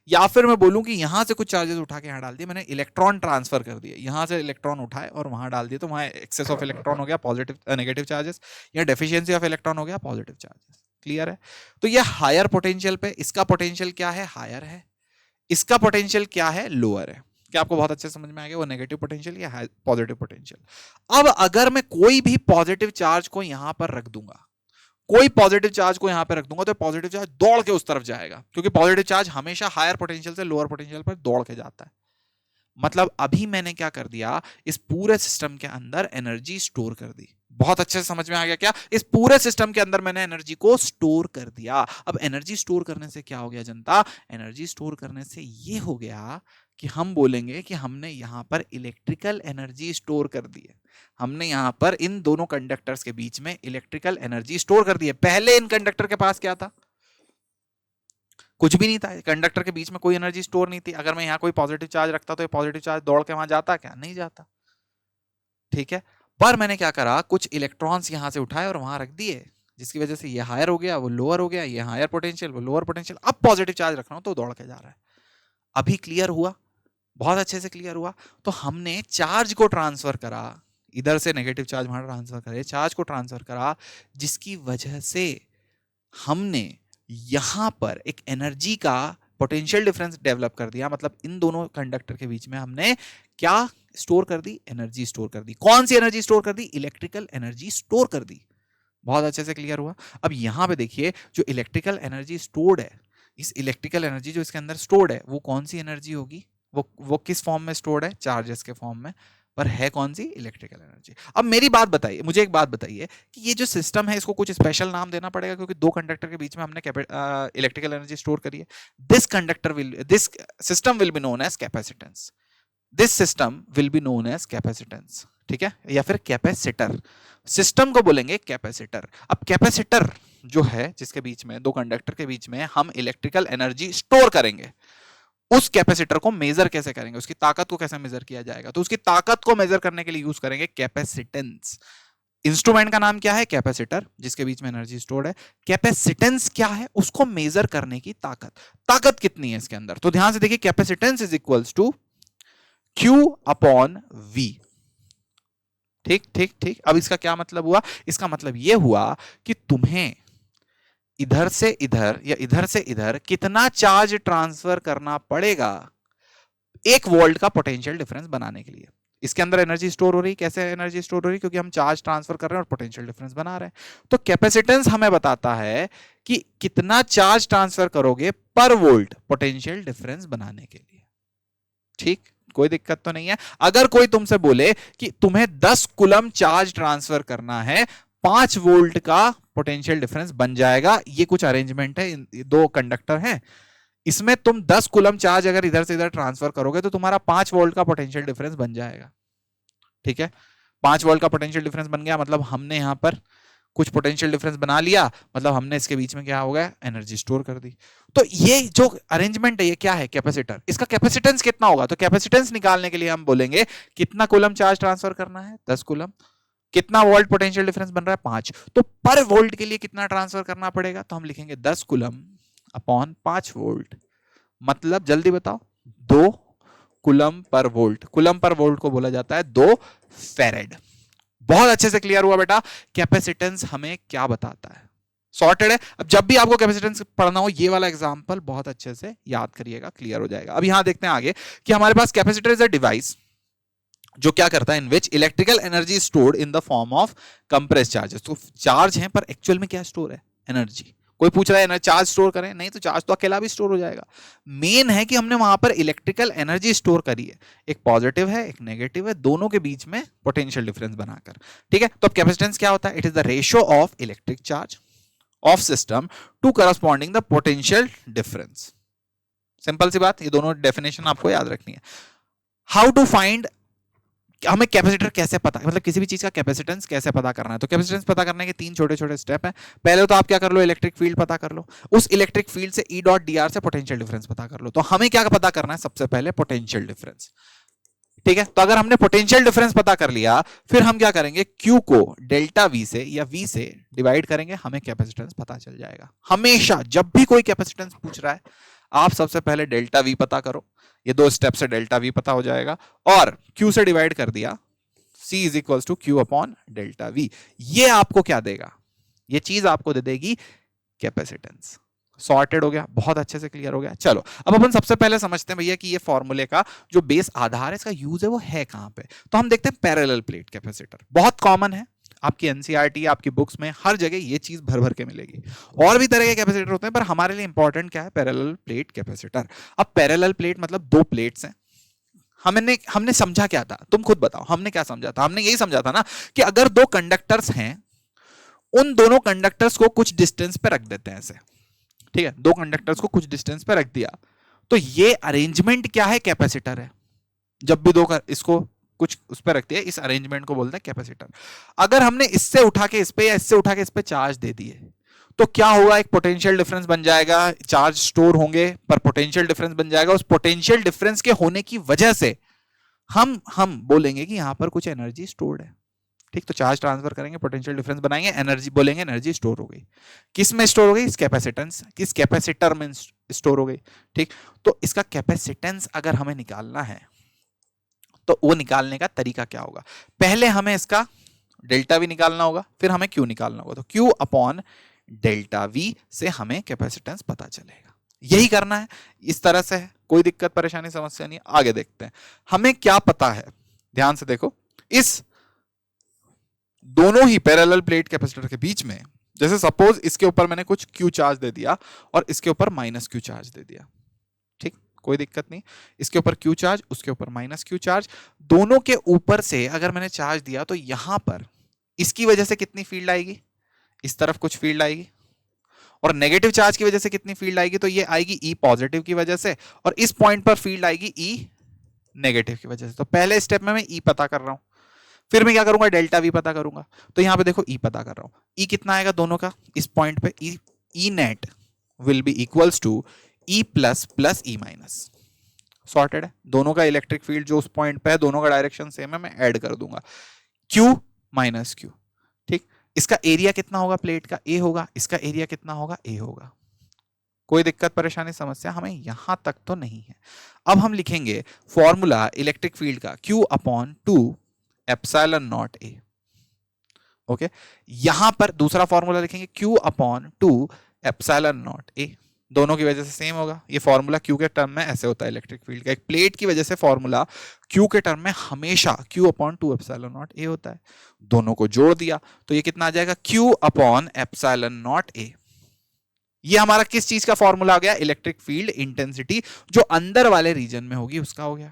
या फिर मैं बोलूं कि यहां से कुछ चार्जेस उठा के यहां डाल दिए, मैंने इलेक्ट्रॉन ट्रांसफर कर दिए, यहां से इलेक्ट्रॉन उठाए और वहां डाल दिए, तो वहां एक्सेस ऑफ इलेक्ट्रॉन हो गया पॉजिटिव नेगेटिव चार्जेस, या डेफिशिएंसी ऑफ इलेक्ट्रॉन हो गया पॉजिटिव चार्जेस। क्लियर है? तो ये हायर पोटेंशियल पे, इसका पोटेंशियल क्या है? हायर है। इसका पोटेंशियल क्या है? लोअर है। क्या आपको बहुत अच्छे समझ में आ गया? वो नेगेटिव पोटेंशियल या पॉजिटिव पोटेंशियल। अब अगर मैं कोई भी पॉजिटिव चार्ज को यहां पर रख दूंगा, कोई पॉजिटिव चार्ज को यहां पे रख दूंगा, तो पॉजिटिव चार्ज दौड़ के उस तरफ जाएगा, क्योंकि पॉजिटिव चार्ज हमेशा हायर पोटेंशियल से लोअर पोटेंशियल पर दौड़ के जाता है। मतलब अभी मैंने क्या कर दिया, इस पूरे सिस्टम के अंदर एनर्जी स्टोर कर दी। बहुत अच्छे से समझ में आ गया क्या? इस पूरे सिस्टम के अंदर मैंने एनर्जी को स्टोर कर दिया। अब एनर्जी स्टोर करने से क्या हो गया जनता? एनर्जी स्टोर करने से ये हो गया कि हम बोलेंगे कि हमने यहां पर इलेक्ट्रिकल एनर्जी स्टोर कर दी है। हमने यहां पर इन दोनों कंडक्टर्स के बीच में इलेक्ट्रिकल एनर्जी स्टोर कर दी है। पहले इन कंडक्टर के पास क्या था? कुछ भी नहीं था। कंडक्टर के बीच में कोई एनर्जी स्टोर नहीं थी। अगर मैं यहाँ कोई पॉजिटिव चार्ज रखता तो ये पॉजिटिव चार्ज दौड़ के वहां जाता क्या? नहीं जाता। ठीक है, पर मैंने क्या करा, कुछ इलेक्ट्रॉन्स यहां से उठाए और वहां रख दिए, जिसकी वजह से ये हायर हो गया, वो लोअर हो गया, ये हायर पोटेंशियल, वो लोअर पोटेंशियल। अब पॉजिटिव चार्ज रख रहा हूं तो दौड़ के जा रहा है। अभी क्लियर हुआ? बहुत अच्छे से क्लियर हुआ। तो हमने चार्ज को ट्रांसफर करा, इधर से नेगेटिव चार्ज वहां ट्रांसफर करे, चार्ज को ट्रांसफर करा, जिसकी वजह से हमने यहां पर एक एनर्जी का पोटेंशियल डिफरेंस डेवलप कर दिया। मतलब इन दोनों कंडक्टर के बीच में हमने क्या स्टोर कर दी? एनर्जी स्टोर कर दी। कौन सी एनर्जी स्टोर कर दी? इलेक्ट्रिकल एनर्जी स्टोर कर दी। बहुत अच्छे से क्लियर हुआ। अब यहां पे देखिए, जो इलेक्ट्रिकल एनर्जी स्टोर्ड है, इस इलेक्ट्रिकल एनर्जी जो इसके अंदर स्टोर्ड है, वो कौन सी एनर्जी होगी? वो किस फॉर्म में स्टोर्ड है? चार्जेस के फॉर्म में, पर है कौन सी? Electrical energy. अब मेरी बात बताइए, मुझे एक बात बताइए कि ये जो सिस्टम है, इसको कुछ स्पेशल नाम देना पड़ेगा, क्योंकि दो कंडक्टर के बीच में हमने इलेक्ट्रिकल एनर्जी स्टोर करी है। This system will be known as capacitance. This system will be known as capacitance. ठीक है, या फिर कैपेसिटर। सिस्टम को बोलेंगे कैपेसिटर। अब कैपेसिटर जो है, जिसके बीच में, दो कंडक्टर के बीच में हम इलेक्ट्रिकल एनर्जी स्टोर करेंगे, उस कैपेसिटर को मेजर कैसे करेंगे? उसकी ताकत को कैसे मेजर किया जाएगा? तो उसकी ताकत को मेजर करने के लिए यूज करेंगे कैपेसिटेंस। इंस्ट्रूमेंट का नाम क्या है? कैपेसिटर, जिसके बीच में एनर्जी स्टोर्ड है। कैपेसिटेंस क्या है? उसको मेजर करने की ताकत। ताकत कितनी है इसके अंदर? तो ध्यान से देखिए, capacitance is equals to Q upon V। ठीक ठीक ठीक। अब इसका क्या मतलब हुआ? इसका मतलब यह हुआ कि तुम्हें इधर से इधर या इधर से इधर कितना चार्ज ट्रांसफर करना पड़ेगा 1 वोल्ट का पोटेंशियल डिफरेंस बनाने के लिए। इसके अंदर एनर्जी स्टोर हो रही। कैसे एनर्जी स्टोर हो रही? क्योंकि हम चार्ज ट्रांसफर कर रहे हैं और पोटेंशियल डिफरेंस बना रहे हैं। तो कैपेसिटेंस हमें बताता है कि कितना चार्ज ट्रांसफर करोगे पर वोल्ट पोटेंशियल डिफरेंस बनाने के लिए। ठीक, कोई दिक्कत तो नहीं है। अगर कोई तुमसे बोले कि तुम्हें 10 कूलम चार्ज ट्रांसफर करना है, 5 वोल्ट का पोटेंशियल डिफरेंस बन जाएगा। ये कुछ अरेंजमेंट है, दो कंडक्टर हैं, इसमें तुम 10 कूलम चार्ज अगर इधर से इधर ट्रांसफर करोगे तो तुम्हारा 5 वोल्ट का पोटेंशियल डिफरेंस बन जाएगा। ठीक है, 5 वोल्ट का पोटेंशियल डिफरेंस बन गया, मतलब हमने यहां पर कुछ पोटेंशियल डिफरेंस बना लिया, मतलब हमने इसके बीच में क्या हो गया? एनर्जी स्टोर कर दी। तो ये जो अरेंजमेंट है, ये क्या है? कैपेसिटर। इसका कैपेसिटेंस कितना होगा? तो कैपेसिटेंस निकालने के लिए हम बोलेंगे कितना कूलम चार्ज ट्रांसफर करना है? 10 कूलम। कितना वोल्ट पोटेंशियल डिफरेंस बन रहा है? 5। तो पर वोल्ट के लिए कितना ट्रांसफर करना पड़ेगा? तो हम लिखेंगे 10 कूलम अपॉन 5 वोल्ट। मतलब जल्दी बताओ, 2 coulomb per volt. Coulomb per volt को बोला जाता है 2 फेरेड। बहुत अच्छे से क्लियर हुआ बेटा, कैपेसिटेंस हमें क्या बताता है? सॉर्टेड है। अब जब भी आपको कैपेसिटेंस पढ़ना हो, ये वाला एग्जांपल बहुत अच्छे से याद करिएगा, क्लियर हो जाएगा। अब यहां देखते हैं आगे कि हमारे पास कैपेसिटर इज अ डिवाइस जो क्या करता है, in which electrical energy stored in the form of compressed charges. तो चार्ज है, पर एक्चुअल में क्या स्टोर है? एनर्जी। कोई पूछ रहा है ना चार्ज स्टोर करें? नहीं, तो चार्ज तो अकेला भी स्टोर हो जाएगा। मेन है कि हमने वहां पर इलेक्ट्रिकल एनर्जी स्टोर करी है, एक पॉजिटिव है, एक नेगेटिव है, दोनों के बीच में पोटेंशियल डिफरेंस बनाकर। ठीक है, तो अब कैपेसिटेंस क्या होता है? It is the ratio of electric charge of system to corresponding the potential difference. Simple सी बात, ये दोनों डेफिनेशन आपको याद रखनी है। हाउ टू फाइंड, हमें कैपेसिटर कैसे पता, मतलब किसी भी चीज का कैपेसिटेंस कैसे पता करना है? तो कैपेसिटेंस पता करने के 3 छोटे छोटे स्टेप हैं। पहले तो आप क्या कर लो, इलेक्ट्रिक फील्ड पता कर लो। उस इलेक्ट्रिक फील्ड से E डॉट dr से पोटेंशियल डिफरेंस पता कर लो। तो हमें क्या पता करना है? सबसे पहले पोटेंशियल डिफरेंस। ठीक है, तो अगर हमने पोटेंशियल डिफरेंस पता कर लिया, फिर हम क्या करेंगे? Q को डेल्टा V से या V से डिवाइड करेंगे, हमें कैपेसिटेंस पता चल जाएगा। हमेशा जब भी कोई कैपेसिटेंस पूछ रहा है, आप सबसे पहले डेल्टा वी पता करो, ये 2 स्टेप से डेल्टा वी पता हो जाएगा, और Q से डिवाइड कर दिया, C is equal to Q upon delta V. ये आपको क्या देगा, ये चीज आपको दे देगी कैपेसिटेंस। सॉर्टेड हो गया, बहुत अच्छे से क्लियर हो गया। चलो अब अपन सबसे पहले समझते हैं भैया कि ये फॉर्मूले का जो बेस आधार है, इसका यूज है वो है कहां पे। तो हम देखते हैं पैरेलल प्लेट कैपेसिटर, बहुत कॉमन है आपकी एनसीईआरटी आपकी बुक्स में हर जगह ये चीज भर भर के मिलेगी। और भी तरह के कैपेसिटर होते हैं पर हमारे लिए इंपॉर्टेंट क्या है, पैरेलल प्लेट कैपेसिटर। अब पैरेलल प्लेट मतलब 2 प्लेट्स हैं। हमने समझा क्या था, तुम खुद बताओ, हमने क्या समझा था? हमने यही समझा था ना कि अगर 2 कंडक्टर्स हैं, उन दोनों कंडक्टर्स को कुछ डिस्टेंस पे रख देते हैं ऐसे, ठीक है, 2 कंडक्टर्स को कुछ डिस्टेंस पे रख दिया, तो ये अरेंजमेंट क्या है, कैपेसिटर है। जब भी इसको कुछ उस पर रखते हैं, इस अरेंजमेंट को बोलते हैं कैपेसिटर। अगर हमने इससे उठा के इस पे या इससे उठा के इस पे चार्ज दे दिए तो क्या होगा, एक पोटेंशियल डिफरेंस बन जाएगा, चार्ज स्टोर होंगे पर पोटेंशियल डिफरेंस बन जाएगा। उस पोटेंशियल डिफरेंस के होने की वजह से हम बोलेंगे कि यहां पर कुछ एनर्जी स्टोर्ड है, ठीक। तो चार्ज ट्रांसफर करेंगे, पोटेंशियल डिफरेंस बनाएंगे, एनर्जी बोलेंगे, एनर्जी स्टोर हो गई। किस में स्टोर हो गई, इस कैपेसिटेंस, किस कैपेसिटर में स्टोर हो गई, ठीक। तो इसका कैपेसिटेंस अगर हमें निकालना है तो वो निकालने का तरीका क्या होगा, पहले हमें इसका डेल्टा वी निकालना होगा, फिर हमें क्यू निकालना होगा। तो क्यू अपॉन डेल्टा वी से हमें कैपेसिटेंस पता चलेगा। यही करना है, इस तरह से है, कोई दिक्कत परेशानी समस्या नहीं। आगे देखते हैं हमें क्या पता है, ध्यान से देखो, इस दोनों ही पैरेलल प्लेट कैपेसिटर के बीच में, जैसे सपोज इसके ऊपर मैंने कुछ क्यू चार्ज दे दिया और इसके ऊपर माइनस क्यू चार्ज दे दिया, ठीक, कोई दिक्कत नहीं। इसके ऊपर क्यू चार्ज, उसके ऊपर माइनस क्यू चार्ज, दोनों के ऊपर से अगर मैंने चार्ज दिया तो यहां पर इसकी वजह से कितनी फील्ड आएगी, इस तरफ कुछ फील्ड आएगी, और नेगेटिव चार्ज की वजह से कितनी फील्ड आएगी, तो ये आएगी ई पॉजिटिव की वजह से, और इस पॉइंट पर फील्ड आएगी ई नेगेटिव की वजह से। तो पहले स्टेप में मैं ई पता कर रहा हूं, फिर मैं क्या करूंगा, डेल्टा वी पता करूंगा। तो यहां पे देखो ई पता कर रहा हूं, ई कितना आएगा दोनों का, इस पॉइंट पे E net will be equals to E plus plus E minus. Sorted है, दोनों का इलेक्ट्रिक फील्ड जो उस पॉइंट पे है, दोनों का डायरेक्शन सेम है, मैं ऐड कर दूंगा, क्यू माइनस क्यू, ठीक। इसका एरिया कितना होगा प्लेट का, ए होगा, इसका एरिया कितना होगा, ए होगा। कोई दिक्कत परेशानी समस्या हमें यहां तक तो नहीं है। अब हम लिखेंगे फॉर्मूला इलेक्ट्रिक फील्ड का, क्यू अपॉन 2 एप्सिलॉन नॉट ए। ओके, यहां पर दूसरा फॉर्मूला लिखेंगे, क्यू अपॉन 2 एप्सिलॉन नॉट ए। दोनों की वजह से सेम होगा, ये फॉर्मूला क्यू के टर्म में ऐसे होता है इलेक्ट्रिक फील्ड का, एक प्लेट की वजह से फॉर्मूला क्यू के टर्म में हमेशा क्यू अपॉन 2 एप्सिलॉन नॉट ए होता है। दोनों को जोड़ दिया तो ये कितना आ जाएगा, क्यू अपॉन एप्सिलॉन नॉट ए। ये हमारा किस चीज का फॉर्मूला आ गया, इलेक्ट्रिक फील्ड इंटेंसिटी जो अंदर वाले रीजन में होगी उसका हो गया,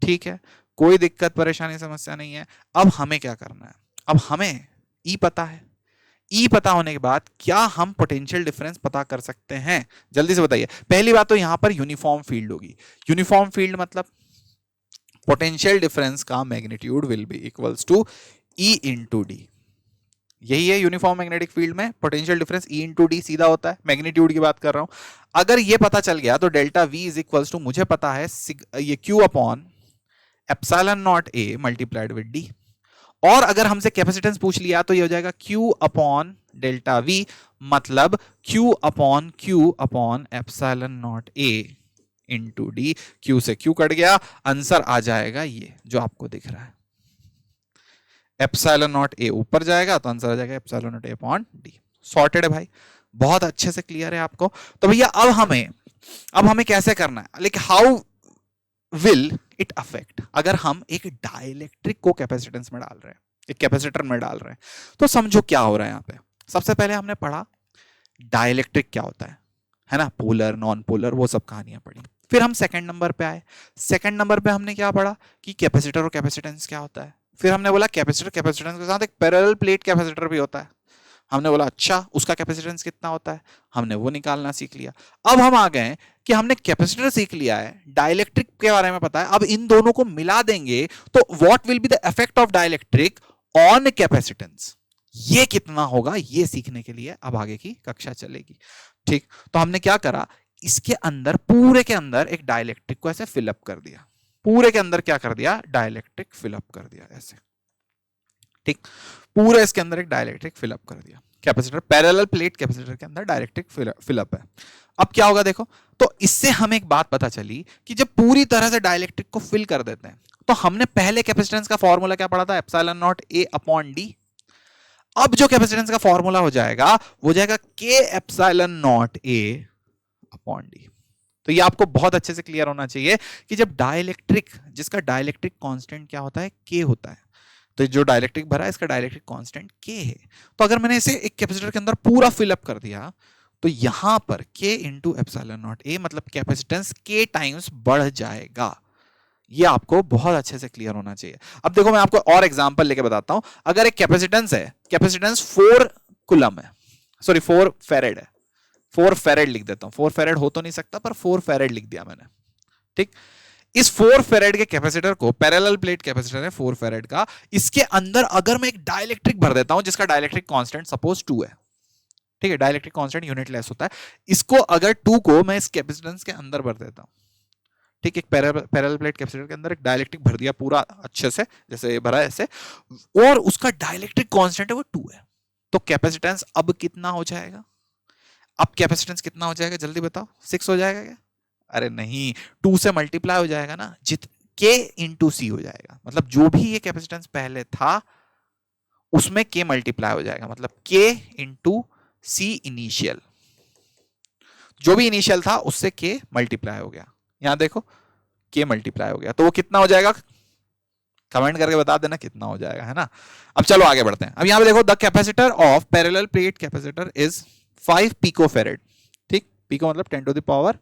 ठीक है। कोई दिक्कत परेशानी समस्या नहीं है। अब हमें क्या करना है, अब हमें ई पता है, ई पता होने के बाद क्या हम पोटेंशियल डिफरेंस पता कर सकते हैं, जल्दी से बताइए। पहली बात तो यहां पर यूनिफॉर्म फील्ड होगी, यूनिफॉर्म फील्ड मतलब पोटेंशियल डिफरेंस का magnitude will be equals to E into D. यही है यूनिफॉर्म मैग्नेटिक फील्ड में potential difference E into D सीधा होता है, मैग्नीट्यूड की बात कर रहा हूं। अगर ये पता चल गया तो delta V is equals to, मुझे पता है ये Q upon epsilon naught A multiplied with D, और अगर हमसे कैपेसिटेंस पूछ लिया तो ये हो जाएगा क्यू अपॉन डेल्टा वी, मतलब क्यू अपॉन एप्सिलॉन नॉट ए इंटू डी। क्यू से क्यू कट गया, आंसर आ जाएगा ये जो आपको दिख रहा है, एप्सिलॉन नॉट ए ऊपर जाएगा तो आंसर आ जाएगा एप्सिलॉन नॉट ए अपॉन डी। सॉर्टेड है भाई, बहुत अच्छे से क्लियर है आपको। तो भैया अब हमें कैसे करना है, लेकिन हाउ विल इट अफेक्ट, अगर हम एक डाइलेक्ट्रिक को कैपेसिटेंस में डाल रहे हैं, एक कैपेसिटर में डाल रहे हैं, तो समझो क्या हो रहा है यहाँ पे। सबसे पहले हमने पढ़ा डाइलेक्ट्रिक क्या होता है ना, पोलर नॉन पोलर वो सब कहानियां पढ़ी। फिर हम सेकंड नंबर पे आए, सेकंड नंबर पे हमने क्या पढ़ा कि कैपेसिटर और कैपेसिटेंस क्या होता है। फिर हमने बोला कैपेसिटर कैपेसिटेंस के साथ एक पैरेलल प्लेट कैपेसिटर भी होता है। हमने बोला अच्छा उसका कैपेसिटेंस कितना होता है, हमने वो निकालना सीख लिया। अब हम आ गए कि हमने कैपेसिटर सीख लिया है, डाइलेक्ट्रिक के बारे में पता है, अब इन दोनों को मिला देंगे तो what will be the effect of dielectric on capacitance, ये कितना होगा, ये सीखने के लिए अब आगे की कक्षा चलेगी, ठीक। तो हमने क्या करा, इसके अंदर पूरे के अंदर एक डाइलेक्ट्रिक को ऐसे फिलअप कर दिया, पूरे के अंदर क्या कर दिया, डाइलेक्ट्रिक फिलअप कर दिया ऐसे, ठीक, पूरा इसके अंदर एक डाइलेक्ट्रिक फिलअप कर दिया, कैपेसिटर पैरेलल प्लेट कैपेसिटर के अंदर डाइलेक्ट्रिक फिलअप है। अब क्या होगा देखो, तो इससे हमें एक बात पता चली कि जब पूरी तरह से डाइलेक्ट्रिक को फिल कर देते हैं, तो हमने पहले कैपेसिटेंस का फॉर्मूला क्या पढ़ा था, एप्सिलॉन नॉट ए अपॉन डी। अब जो कैपेसिटेंस का फॉर्मूला हो जाएगा वो हो जाएगा के एप्सिलॉन नॉट ए अपॉन डी। तो ये आपको बहुत अच्छे से क्लियर होना चाहिए कि जब डाइलेक्ट्रिक, जिसका डाइलेक्ट्रिक कांस्टेंट क्या होता है, के होता है, तो जो डाइलेक्ट्रिक भरा है इसका डाइलेक्ट्रिक कांस्टेंट के है। तो अगर मैंने इसे एक कैपेसिटर के अंदर पूरा फिलअप कर दिया तो यहां पर के इंटू एप्सिलॉन नॉट ए मतलब कैपेसिटेंस के टाइम्स बढ़ जाएगा। ये आपको बहुत अच्छे से क्लियर होना चाहिए। अब देखो मैं आपको और एग्जांपल लेके बताता हूं। अगर एक कैपेसिटेंस है, कैपेसिटेंस 4 कूलम है, सॉरी 4 फेरेड है, 4 फेरेड लिख देता हूं, 4 फेरेड हो तो नहीं सकता पर 4 फेरेड लिख दिया मैंने। ठीक, इस 4 फेरेड के कैपेसिटर को, पैरेलल प्लेट कैपेसिटर है 4 फेरेड का, इसके अंदर अगर मैं एक डाइलेक्ट्रिक भर देता हूं जिसका डाइलेक्ट्रिक कांस्टेंट सपोज 2 है, ठीक है, डाइलेक्ट्रिक कांस्टेंट यूनिटलेस होता है, इसको अगर 2 को मैं इस कैपेसिटेंस के अंदर भर देता हूं, ठीक, एक पैरेलल प्लेट कैपेसिटर के अंदर एक डाइलेक्ट्रिक भर दिया पूरा अच्छे से, जैसे भरा है ऐसे, और उसका डाइलेक्ट्रिक कांस्टेंट है वो 2 है, तो कैपेसिटेंस अब कितना हो जाएगा, अब कैपेसिटेंस कितना हो जाएगा जल्दी बताओ, 6 हो जाएगा क्या? अरे नहीं, 2 से मल्टीप्लाई हो जाएगा ना, के इंटू सी हो जाएगा, मतलब जो भी ये कैपेसिटेंस पहले था उसमें के मल्टीप्लाई हो जाएगा, मतलब के इंटू सी इनिशियल, जो भी इनिशियल था उससे के मल्टीप्लाई हो गया, यहां देखो के मल्टीप्लाई हो गया, तो वो कितना हो जाएगा, कमेंट करके बता देना कितना हो जाएगा, है ना। अब चलो आगे बढ़ते हैं। अब यहां पे देखो, the capacitor of parallel plate capacitor is 5 picofarad, ठीक, पिको मतलब 10 टू द पावर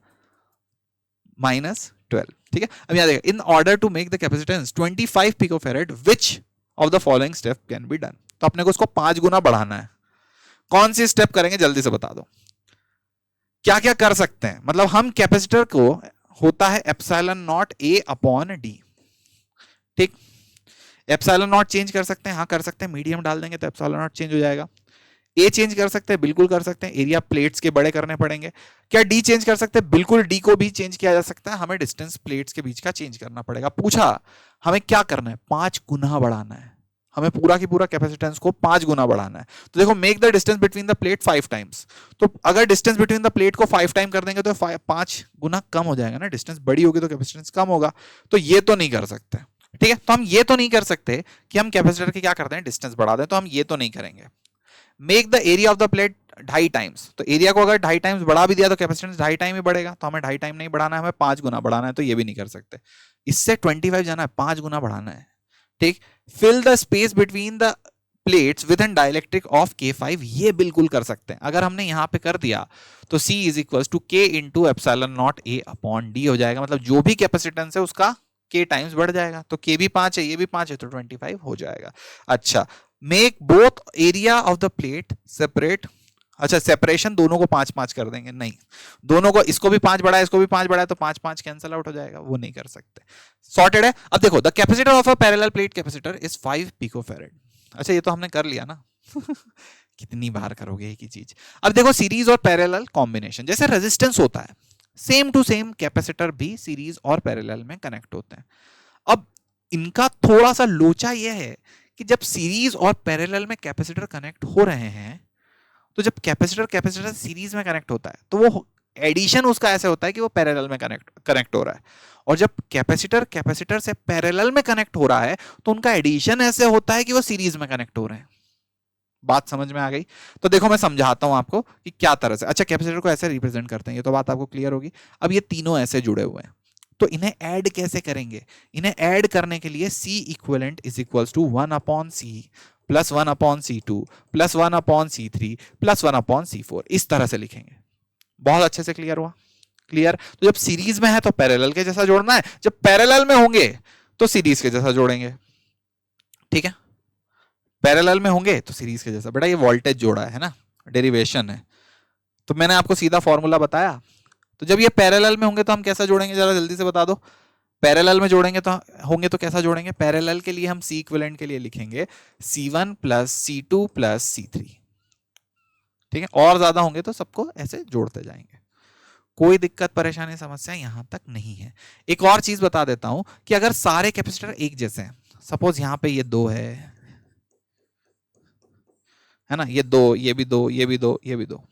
-12, ठीक है। अब यहां देखो, in order to make the capacitance 25 picofarad which of the following step can be done, तो अपने को उसको 5 गुना बढ़ाना है। कौन सी स्टेप करेंगे जल्दी से बता दो, क्या क्या कर सकते हैं, मतलब हम कैपेसिटर को होता है एप्सिलॉन नॉट ए अपॉन डी, ठीक, एप्सिलॉन नॉट चेंज कर सकते हैं, हाँ कर सकते हैं, मीडियम डाल देंगे तो एप्सिलॉन नॉट चेंज हो जाएगा। ए चेंज कर सकते हैं, बिल्कुल कर सकते हैं, एरिया प्लेट्स के बड़े करने पड़ेंगे। क्या डी चेंज कर सकते हैं, बिल्कुल डी को भी चेंज किया जा सकता है, हमें डिस्टेंस प्लेट्स के बीच का चेंज करना पड़ेगा। पूछा हमें क्या करना है, 5 गुना बढ़ाना है, हमें पूरा की पूरा कैपेसिटेंस को 5 गुना बढ़ाना है। तो देखो, make the distance between the plate 5 times, तो अगर डिस्टेंस बिटवीन द प्लेट को 5 टाइम कर देंगे तो 5 गुना कम हो जाएगा ना, डिस्टेंस बड़ी होगी तो कैपेसिटेंस कम होगा, तो ये तो नहीं कर सकते, ठीक है। तो हम ये तो नहीं कर सकते कि हम कैपेसिटर के क्या करते हैं डिस्टेंस बढ़ा दें, तो हम ये तो नहीं करेंगे। Make the area of the plate 2.5 times, तो एरिया को अगर 2.5 टाइम्स बढ़ा भी दिया तो कैपेसिटेंस 2.5 टाइम ही बढ़ेगा, तो हमें 2.5 टाइम नहीं बढ़ाना है, हमें 5 गुना बढ़ाना है, तो ये भी नहीं कर सकते। इससे 25 जाना है, 5 गुना बढ़ाना है, ठीक। Fill the space between the plates with an dielectric of K5, ये बिल्कुल कर सकते हैं। अगर हमने यहां पे कर दिया तो C is equal to K into epsilon naught A upon D हो जाएगा, मतलब जो भी कैपेसिटेंस है उसका K टाइम्स बढ़ जाएगा, तो K भी 5 है, ये भी 5 है, तो 25 हो जाएगा। अच्छा, make both area of the plate separate, अच्छा सेपरेशन दोनों को 5-5 कर देंगे, नहीं, दोनों को, इसको भी 5 बढ़ाया इसको भी 5 बढ़ाया तो 5-5 कैंसिल आउट हो जाएगा, वो नहीं कर सकते, सॉर्टेड है। अब देखो, the capacitor of a parallel plate capacitor is 5 picofarad, अच्छा ये तो हमने कर लिया ना कितनी बार करोगे एक ही चीज। अब देखो, सीरीज और पैरेलल कॉम्बिनेशन, जैसे रेजिस्टेंस होता है सेम टू सेम कैपेसिटर भी सीरीज और पैरेलल में कनेक्ट होते हैं। अब इनका थोड़ा सा लोचा यह है कि जब सीरीज और पैरेलल में कैपेसिटर कनेक्ट हो रहे हैं, तो जब कैपेसिटर सीरीज में कनेक्ट होता है तो वो एडिशन उसका ऐसे होता है कि वो पैरेलल में कनेक्ट हो रहा है, और जब कैपेसिटर से पैरेलल में कनेक्ट हो रहा है तो उनका एडिशन ऐसे होता है कि वो सीरीज में कनेक्ट हो रहे हैं। बात समझ में आ गई? तो देखो मैं समझाता हूं आपको कि क्या तरह से, अच्छा कैपेसिटर को ऐसे रिप्रेजेंट करते हैं, ये तो बात आपको क्लियर होगी। अब ये तीनों ऐसे जुड़े हुए हैं, तो इन्हें ऐड कैसे करेंगे, इन्हें ऐड करने के लिए C equivalent is equals to 1/C plus 1/C2 plus 1/C3 plus 1/C4, इस तरह से लिखेंगे। बहुत अच्छे से क्लियर हुआ? क्लियर। तो जब सीरीज में है तो पैरेलल के जैसा जोड़ना है, जब पैरेलल में होंगे तो सीरीज के जैसा जोड़ेंगे, ठीक है। पैरेलल में होंगे तो सीरीज के जैसा, बेटा ये वोल्टेज जोड़ा है ना, डेरिवेशन है, तो मैंने आपको सीधा फॉर्मूला बताया। तो जब ये पैरेलल में होंगे तो हम कैसा जोड़ेंगे, जरा जल्दी से बता दो। पैरेलल में जोड़ेंगे तो होंगे तो कैसा जोड़ेंगे, पैरेलल के लिए हम C इक्विवेलेंट के लिए लिखेंगे C1 plus C2 plus C3, ठीक है। और ज्यादा होंगे तो सबको ऐसे जोड़ते जाएंगे, कोई दिक्कत परेशानी समस्या यहां तक नहीं है। एक और चीज बता देता हूं कि अगर सारे कैपेसिटर एक जैसे हैं, सपोज यहां पे ये 2 है, है ना, ये दो, ये भी दो, ये भी दो, ये भी दो,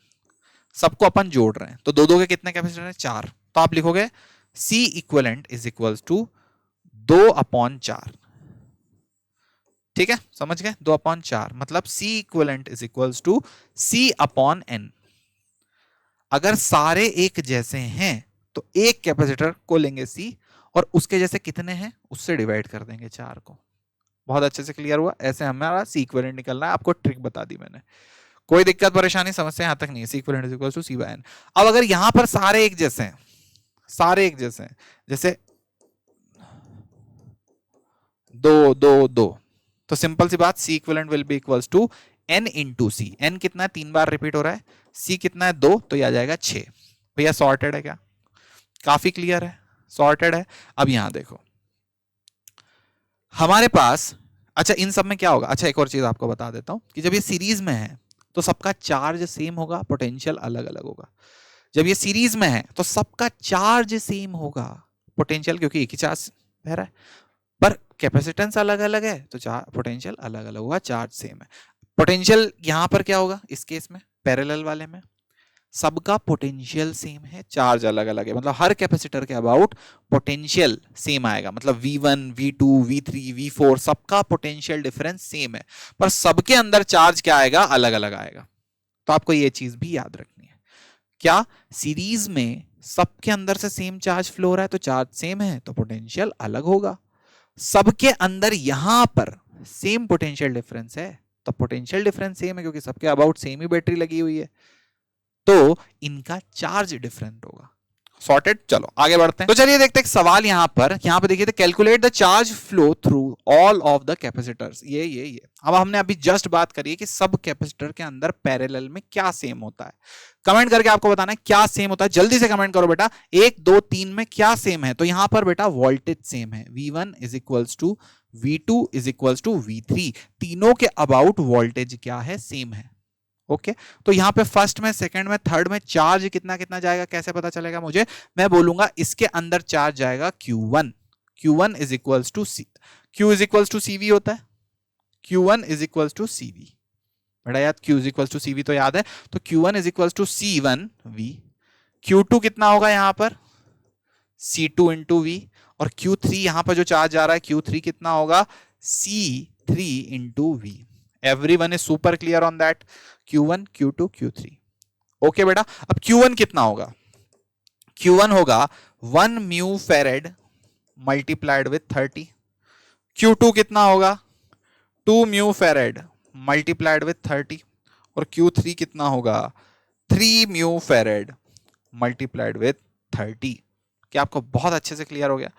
सबको अपन जोड़ रहे हैं, तो दो दो के कितने कैपेसिटर हैं? 4। तो आप लिखोगे C equivalent is equals to 2/4। ठीक है, समझ गए? 2/4 मतलब C equivalent is equals to C/N। अगर सारे एक जैसे हैं तो एक कैपेसिटर को लेंगे C, और उसके जैसे कितने हैं उससे डिवाइड कर देंगे 4 को। बहुत अच्छे से क्लियर हुआ? ऐसे हमारा C इक्विवेलेंट निकलना है। आपको ट्रिक बता दी मैंने, कोई दिक्कत परेशानी समस्या यहां तक नहीं है। C equivalent is equals to C/N। अब अगर यहां पर सारे एक जैसे हैं, सारे एक जैसे हैं, जैसे 2 2 2, तो सिंपल सी बात, C equivalent will be equals to N into C। N कितना है? 3 बार रिपीट हो रहा है। C कितना है? 2, तो ये आ जाएगा 6। भैया सॉर्टेड है क्या? काफी क्लियर है, सॉर्टेड है। अब यहां देखो हमारे पास, अच्छा इन सब में क्या होगा? अच्छा एक और चीज आपको बता देता हूं कि जब ये सीरीज में है तो सबका चार्ज सेम होगा, पोटेंशियल अलग अलग होगा। जब ये सीरीज में है तो सबका चार्ज सेम होगा, पोटेंशियल क्योंकि एक ही चार्ज बह रहा है, पर कैपेसिटेंस अलग अलग है तो पोटेंशियल अलग अलग होगा, चार्ज सेम है। पोटेंशियल यहां पर क्या होगा इस केस में? पैरेलल वाले में सबका पोटेंशियल सेम है, चार्ज अलग अलग है, मतलब हर कैपेसिटर के अबाउट पोटेंशियल सेम आएगा, मतलब V1 V2 V3 V4 सबका पोटेंशियल डिफरेंस सेम है, पर सबके अंदर चार्ज क्या आएगा? अलग अलग आएगा। तो आपको ये चीज भी याद रखनी है, क्या सीरीज में सबके अंदर से सेम चार्ज फ्लो हो रहा है तो चार्ज सेम है तो पोटेंशियल अलग होगा। सबके अंदर यहां पर सेम पोटेंशियल डिफरेंस है तो पोटेंशियल डिफरेंस सेम है, क्योंकि सबके अबाउट सेम ही बैटरी लगी हुई है, तो इनका चार्ज डिफरेंट होगा। सॉर्टेड? चलो आगे बढ़ते हैं। तो चलिए देखते हैं एक सवाल यहां पर देखिए, calculate the charge flow through all of the capacitors. ये अब हमने अभी जस्ट बात करी है कि सब कैपेसिटर के अंदर पैरेलल में क्या सेम होता है। कमेंट करके आपको बताना है क्या सेम होता है, जल्दी से कमेंट करो बेटा। 1 2 3 में क्या सेम है? तो यहां पर बेटा वोल्टेज सेम है, V1 is equals to V2 is equals to V3। तीनों के अबाउट वोल्टेज क्या है? सेम है। ओके तो यहां पे फर्स्ट में, सेकंड में, थर्ड में चार्ज कितना कितना जाएगा कैसे पता चलेगा मुझे? मैं बोलूंगा इसके अंदर चार्ज जाएगा Q1। Q1 is equals to C, Q is equals to CV होता है, Q1 is equals to CV। बड़ा याद, Q is equals to CV तो याद है, तो Q1 is equals to C1V। Q2 कितना होगा यहां पर? C2 into V। और Q3 यहां पर जो चार्ज आ रहा है Q3 कितना होगा? C3 into V। Everyone is super clear on that? Q1 Q2 Q3। Okay बेटा, अब Q1 कितना होगा? Q1 होगा 1 म्यू फेरेड मल्टीप्लाइड विथ 30। Q2 कितना होगा? 2 म्यू फेरेड मल्टीप्लाइड विथ 30। और Q3 कितना होगा? 3 म्यू फेरेड मल्टीप्लाइड विथ 30। क्या आपको बहुत अच्छे से क्लियर हो गया?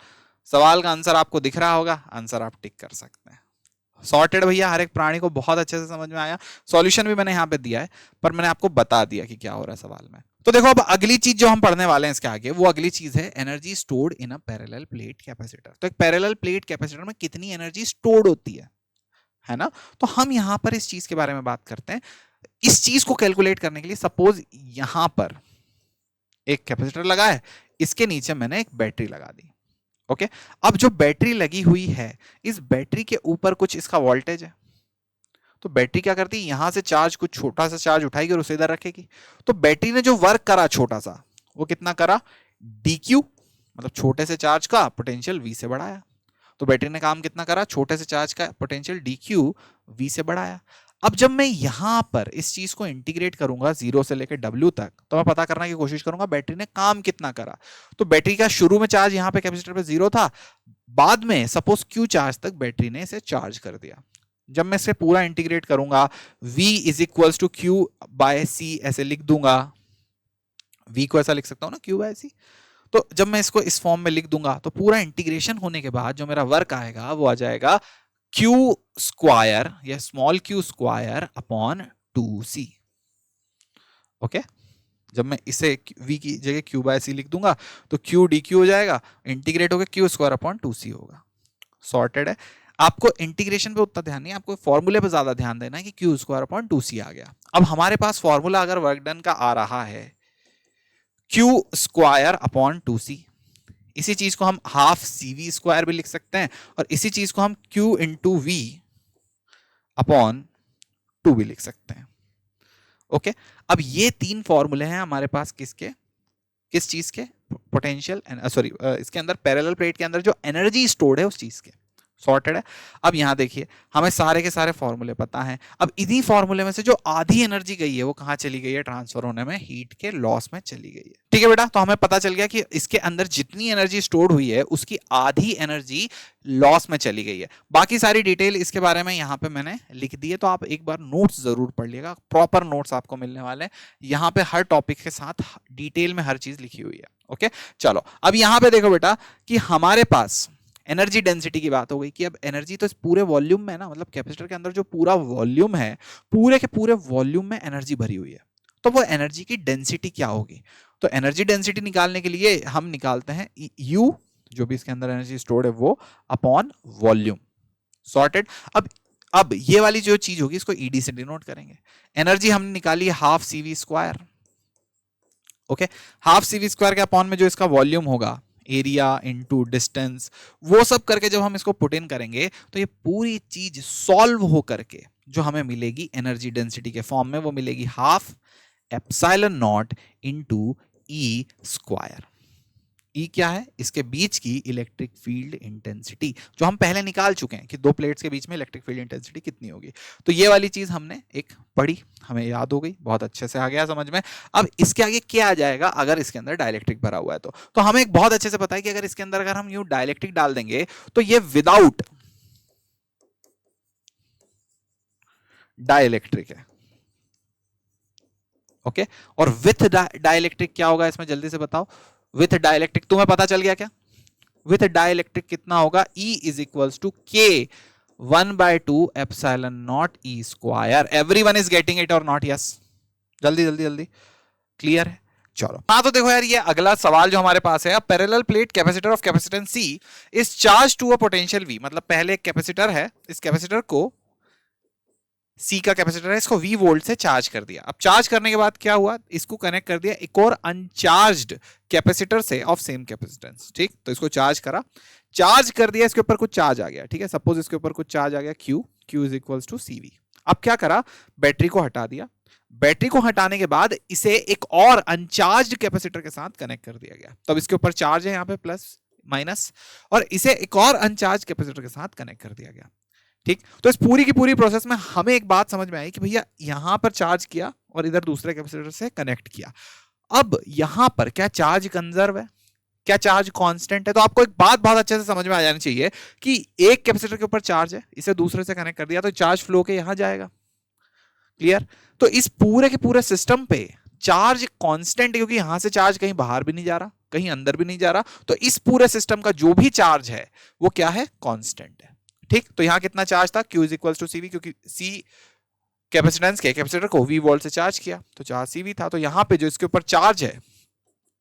सवाल का आंसर आपको दिख रहा होगा, आंसर आप टिक कर सकते हैं। सॉर्टेड भैया, हर एक प्राणी को बहुत अच्छे से समझ में आया। सॉल्यूशन भी मैंने यहां पे दिया है, पर मैंने आपको बता दिया कि क्या हो रहा है सवाल में। तो देखो अब अगली चीज जो हम पढ़ने वाले हैं इसके आगे, वो अगली चीज है energy stored in a parallel plate capacitor. तो एक पैरेलल प्लेट कैपेसिटर में कितनी एनर्जी स्टोर्ड होती है ना? तो हम यहां पर इस चीज के बारे में बात करते हैं। इस चीज को कैलकुलेट करने के लिए सपोज यहां पर एक कैपेसिटर लगा है, इसके नीचे मैंने एक बैटरी लगा दी। ओके अब जो बैटरी लगी हुई है, इस बैटरी के ऊपर कुछ इसका वोल्टेज है, तो बैटरी क्या करती है? यहां से चार्ज, कुछ छोटा सा चार्ज उठाएगी और उसे इधर रखेगी। तो बैटरी ने जो वर्क करा छोटा सा, वो कितना करा? dq, मतलब छोटे से चार्ज का पोटेंशियल V से बढ़ाया। तो बैटरी ने काम कितना करा? छोटे से चार्ज का पोटेंशियल dq V से बढ़ाया। अब जब मैं यहां पर इस चीज को इंटीग्रेट करूंगा 0 से लेकर W तक, तो मैं पता करने की कोशिश करूंगा बैटरी ने काम कितना करा। तो बैटरी का शुरू में चार्ज यहां पे कैपेसिटर पे 0 था, बाद में सपोज Q चार्ज तक बैटरी ने इसे चार्ज कर दिया। जब मैं इसे पूरा इंटीग्रेट करूंगा, V is equals to Q by C ऐसे लिख दूंगा। V को ऐसा लिख सकता हूं ना, Q बाय C। तो जब मैं इसको इस फॉर्म में लिख दूंगा, तो पूरा इंटीग्रेशन होने के बाद जो मेरा वर्क आएगा वो आ जाएगा Q स्क्वायर या small q square upon 2C। Okay जब मैं इसे V की जगह Q बाय C लिख दूंगा, तो Q dQ हो जाएगा, इंटीग्रेट होकर Q स्क्वायर अपॉन 2C होगा। सॉर्टेड है। आपको इंटीग्रेशन पे उतना ध्यान नहीं, आपको फॉर्मूले पे ज्यादा ध्यान देना है कि Q स्क्वायर अपॉन 2C आ गया। अब हमारे पास फॉर्मूला अगर वर्क डन का आ रहा है Q स्क्वायर अपॉन 2C, इसी चीज को हम हाफ CV स्क्वायर भी लिख सकते हैं, और इसी चीज को हम Q इंटू V अपॉन 2 भी लिख सकते हैं। ओके, अब ये 3 फॉर्मूले हैं हमारे पास किसके, किस चीज के, पोटेंशियल, सॉरी इसके अंदर पैरेलल प्लेट के अंदर जो एनर्जी स्टोर्ड है उस चीज के। सॉर्टेड है। अब यहां देखिए हमें सारे के सारे फॉर्मूले पता हैं। अब इन्हीं फॉर्मूले में से जो आधी एनर्जी गई है वो कहां चली गई है, ट्रांसफर होने में हीट के लॉस में चली गई है। ठीक है बेटा, तो हमें पता चल गया कि इसके अंदर जितनी एनर्जी स्टोर्ड हुई है उसकी आधी एनर्जी लॉस में चली गई है। बाकी सारी डिटेल इसके बारे में यहां पे मैंने लिख दी है, तो आप एक बार नोट्स जरूर पढ़ लिएगा, प्रॉपर नोट्स आपको मिलने वाले हैं। यहां पे हर टॉपिक के साथ डिटेल में हर चीज लिखी हुई है। ओके चलो, अब यहां पे देखो बेटा कि हमारे पास एनर्जी डेंसिटी की बात हो गई कि अब एनर्जी तो इस पूरे वॉल्यूम में ना, मतलब कैपेसिटर के अंदर जो पूरा वॉल्यूम है, पूरे के पूरे वॉल्यूम में एनर्जी भरी हुई है, तो वो एनर्जी की डेंसिटी क्या होगी। तो एनर्जी डेंसिटी निकालने के लिए हम निकालते हैं यू, जो भी इसके अंदर एनर्जी स्टोर्ड है वो, अपॉन वॉल्यूम। सॉर्टेड। अब ये वाली जो चीज होगी इसको ईडी से डिनोट करेंगे। एनर्जी हमने निकाली है half CV square. Okay, half CV square के अपॉन में जो इसका वॉल्यूम होगा, एरिया इनटू डिस्टेंस, वो सब करके जब हम इसको पुट इन करेंगे तो ये पूरी चीज सॉल्व हो करके जो हमें मिलेगी एनर्जी डेंसिटी के फॉर्म में, वो मिलेगी half epsilon not into E square. E क्या है, इसके बीच की इलेक्ट्रिक फील्ड इंटेंसिटी, जो हम पहले निकाल चुके हैं कि दो प्लेट्स के बीच में इलेक्ट्रिक फील्ड इंटेंसिटी कितनी होगी। तो ये वाली चीज हमने एक पढ़ी, हमें याद हो गई, बहुत अच्छे से आ गया समझ में। अब इसके आगे क्या आ जाएगा, अगर इसके अंदर डाइलेक्ट्रिक भरा हुआ है तो हमें एक बहुत अच्छे से पता है कि अगर इसके अंदर अगर हम यूं डाइलेक्ट्रिक डाल देंगे तो ये विदाउट डाइलेक्ट्रिक है। ओके, और विथ डाइलेक्ट्रिक क्या होगा इसमें, जल्दी से बताओ। विथ डाइलेक्ट्रिक तुम्हें पता चल गया क्या, विथ डाइलेक्ट्रिक कितना होगा, E is equals to K 1/2 epsilon naught E square. Everyone is getting it or not, yes, जल्दी जल्दी जल्दी, क्लियर है। चलो हाँ, तो देखो यार ये अगला सवाल जो हमारे पास है, parallel plate capacitor of capacitance C is charge to a potential V। मतलब पहले एक कैपेसिटर है, इस कैपेसिटर को, सी का कैपेसिटर है, इसको V वोल्ट से चार्ज कर दिया। अब चार्ज करने के बाद क्या हुआ, इसको कनेक्ट कर दिया एक और अनचार्ज्ड कैपेसिटर से ऑफ सेम कैपेसिटेंस। ठीक, तो इसको चार्ज करा, चार्ज कर दिया, इसके ऊपर कुछ चार्ज आ गया। ठीक है, सपोज इसके ऊपर कुछ चार्ज आ गया Q is equals to CV। अब क्या करा, बैटरी को हटा दिया। बैटरी को हटाने के बाद इसे एक और अनचार्ज्ड कैपेसिटर के साथ कनेक्ट कर दिया गया। तब इसके ऊपर चार्ज है यहाँ पे प्लस माइनस, और इसे एक और अनचार्ज कैपेसिटर के साथ कनेक्ट कर दिया गया। ठीक, तो इस पूरी की पूरी प्रोसेस में हमें एक बात समझ में आई कि भैया यहां पर चार्ज किया और इधर दूसरे कैपेसिटर से कनेक्ट किया। अब यहां पर क्या चार्ज कंजर्व है, क्या चार्ज कांस्टेंट है। तो आपको एक बात बहुत अच्छे से समझ में आ जानी चाहिए कि एक कैपेसिटर के ऊपर चार्ज है, इसे दूसरे से कनेक्ट कर दिया तो चार्ज फ्लो के यहां जाएगा। क्लियर। तो इस पूरे के पूरे सिस्टम पे चार्ज कांस्टेंट, क्योंकि यहां से चार्ज कहीं बाहर भी नहीं जा रहा, कहीं अंदर भी नहीं जा रहा, तो इस पूरे सिस्टम का जो भी चार्ज है वो क्या है, कांस्टेंट है। ठीक, तो यहां कितना चार्ज था, Q is equal to CV, क्योंकि C कैपेसिटेंस के कैपेसिटर को V वोल्ट से चार्ज किया तो चार्ज CV था। तो यहां पे जो इसके ऊपर चार्ज है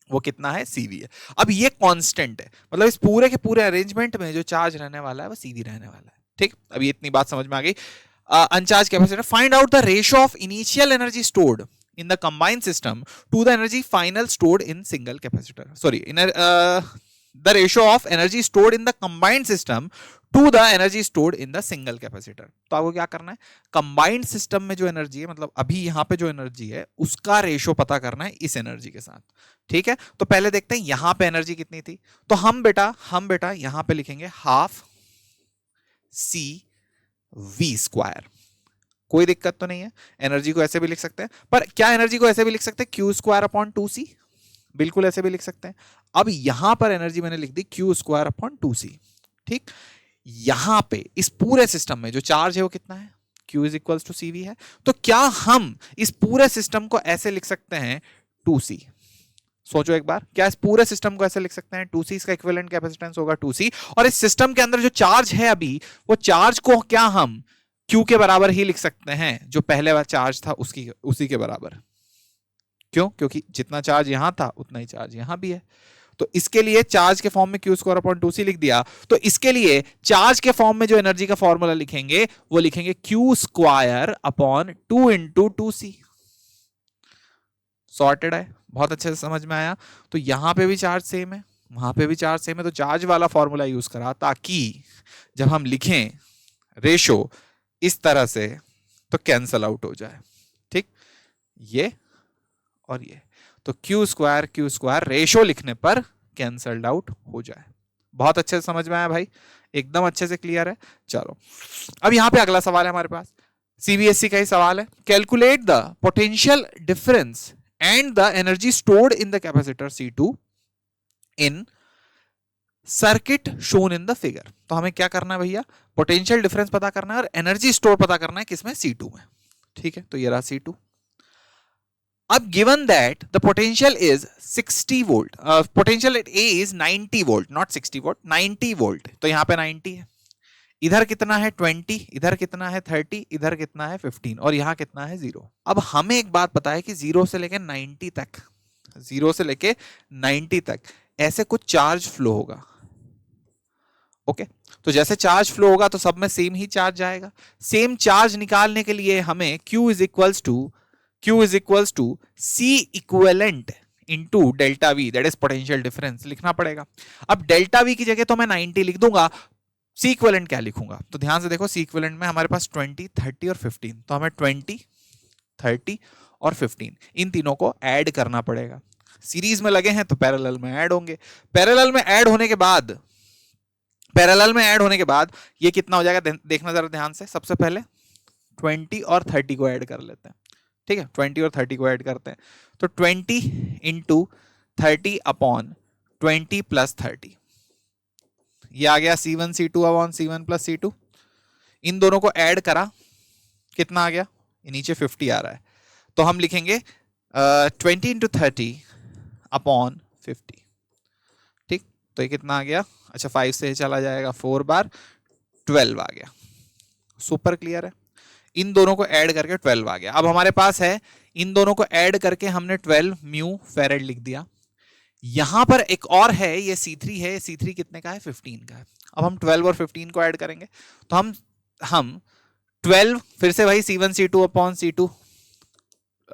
वो कितना है, CV है। अब ये कांस्टेंट है, मतलब इस पूरे के पूरे अरेंजमेंट में जो चार्ज रहने वाला है वो CV रहने वाला है। ठीक, अब ये इतनी बात समझ में आ गई। अनचार्ज capacitor, find out the ratio of initial energy stored in the combined system to the energy final stored in single capacitor. Sorry, the ratio of energy stored in the combined system to the energy stored in the single capacitor. तो आपको क्या करना है, combined system में जो energy है, मतलब अभी यहाँ पे जो एनर्जी है उसका रेशियो पता करना है इस एनर्जी के साथ। ठीक है, तो पहले देखते हैं यहाँ पे एनर्जी कितनी थी। तो हम बेटा यहाँ पे लिखेंगे हाफ CV स्क्वायर। कोई दिक्कत तो नहीं है, एनर्जी को ऐसे भी लिख सकते हैं, पर क्या एनर्जी को ऐसे भी लिख सकते हैं, Q स्क्वायर अपॉन 2C, बिल्कुल ऐसे भी लिख सकते हैं। अब यहां पर एनर्जी मैंने लिख दी Q स्क्वायर अपॉन 2C। ठीक, यहां पे इस पूरे सिस्टम में जो चार्ज है वो कितना है, Q is equals to CV है। तो क्या हम इस पूरे सिस्टम को ऐसे लिख सकते हैं 2C। सोचो एक बार, क्या इस पूरे सिस्टम को ऐसे लिख सकते हैं 2C, इसका इक्विवेलेंट कैपेसिटेंस होगा 2C, और इस सिस्टम के अंदर जो चार्ज है अभी, वो चार्ज को क्या हम Q के बराबर ही लिख सकते हैं, जो पहले वाला चार्ज था उसी के बराबर। क्यों, क्योंकि जितना चार्ज यहां था उतना ही चार्ज यहां भी है। तो इसके लिए चार्ज के फॉर्म में Q स्क्वायर अपॉन 2C लिख दिया। तो इसके लिए चार्ज के फॉर्म में जो एनर्जी का फॉर्मूला लिखेंगे वो लिखेंगे Q square upon 2 into 2C। Sorted है, बहुत अच्छे से समझ में आया। तो यहां पे भी चार्ज सेम है, वहां पे भी चार्ज सेम है, तो चार्ज वाला फॉर्मूला यूज करा ताकि जब हम लिखें रेशो इस तरह से तो कैंसल आउट हो जाए। ठीक, ये और ये, तो क्यू स्क्वायर रेशो लिखने पर कैंसल्ड आउट हो जाए। बहुत अच्छे से समझ में आया भाई, एकदम अच्छे से क्लियर है। चलो अब यहां पे अगला सवाल है हमारे पास, सीबीएसई का ही सवाल है। Calculate the potential difference and the energy stored in the capacitor C2 in circuit shown in the figure. तो हमें क्या करना है भैया, पोटेंशियल डिफरेंस पता करना है और एनर्जी स्टोर पता करना है किसमें, C2 में। ठीक है, तो ये रहा C2। अब given that the potential is 60 volt, potential at A is 90 volt, not 60 volt, 90 volt, तो यहां पे 90 है, इधर कितना है 20, इधर कितना है 30, इधर कितना है 15 और यहां कितना है 0। अब हमें एक बात पता है कि 0 से लेके 90 तक, 0 से लेके 90 तक ऐसे कुछ चार्ज फ्लो होगा। ओके, तो जैसे चार्ज फ्लो होगा तो सब में सेम ही चार्ज जाएगा। सेम चार्ज निकालने के लिए हमें Q is equals to C equivalent into delta V, that is potential difference लिखना पड़ेगा। अब डेल्टा V की जगह तो मैं 90 लिख दूंगा, C इक्विवेलेंट क्या लिखूंगा, तो ध्यान से देखो C इक्विवेलेंट में हमारे पास 20, 30 और 15, तो हमें 20, 30 और 15 इन तीनों को ऐड करना पड़ेगा। सीरीज में लगे हैं तो पैरेलल में ऐड होंगे, पैरेलल में ऐड होने के बाद ये कितना हो जाएगा, देखना जरा ध्यान से। सबसे पहले 20 और 30 को ऐड कर लेते हैं, ठीक है, 20 और 30 को ऐड करते हैं, तो 20 इंटू 30 अपॉन 20 प्लस 30, ये आ गया C1 C2 upon C1 plus C2। इन दोनों को ऐड करा, कितना आ गया, ये नीचे 50 आ रहा है, तो हम लिखेंगे 20 इंटू 30 अपॉन 50। ठीक, तो ये कितना आ गया, अच्छा 5 से चला जाएगा 4 बार, 12 आ गया। सुपर क्लियर है, इन दोनों को ऐड करके 12 आ गया। अब हमारे पास है, इन दोनों को ऐड करके हमने 12 म्यू फेरेड लिख दिया। यहां पर एक और है, ये C3 है, C3 कितने का है, 15 का है। अब हम 12 और 15 को ऐड करेंगे, तो हम 12 फिर से वही C1 C2 upon C2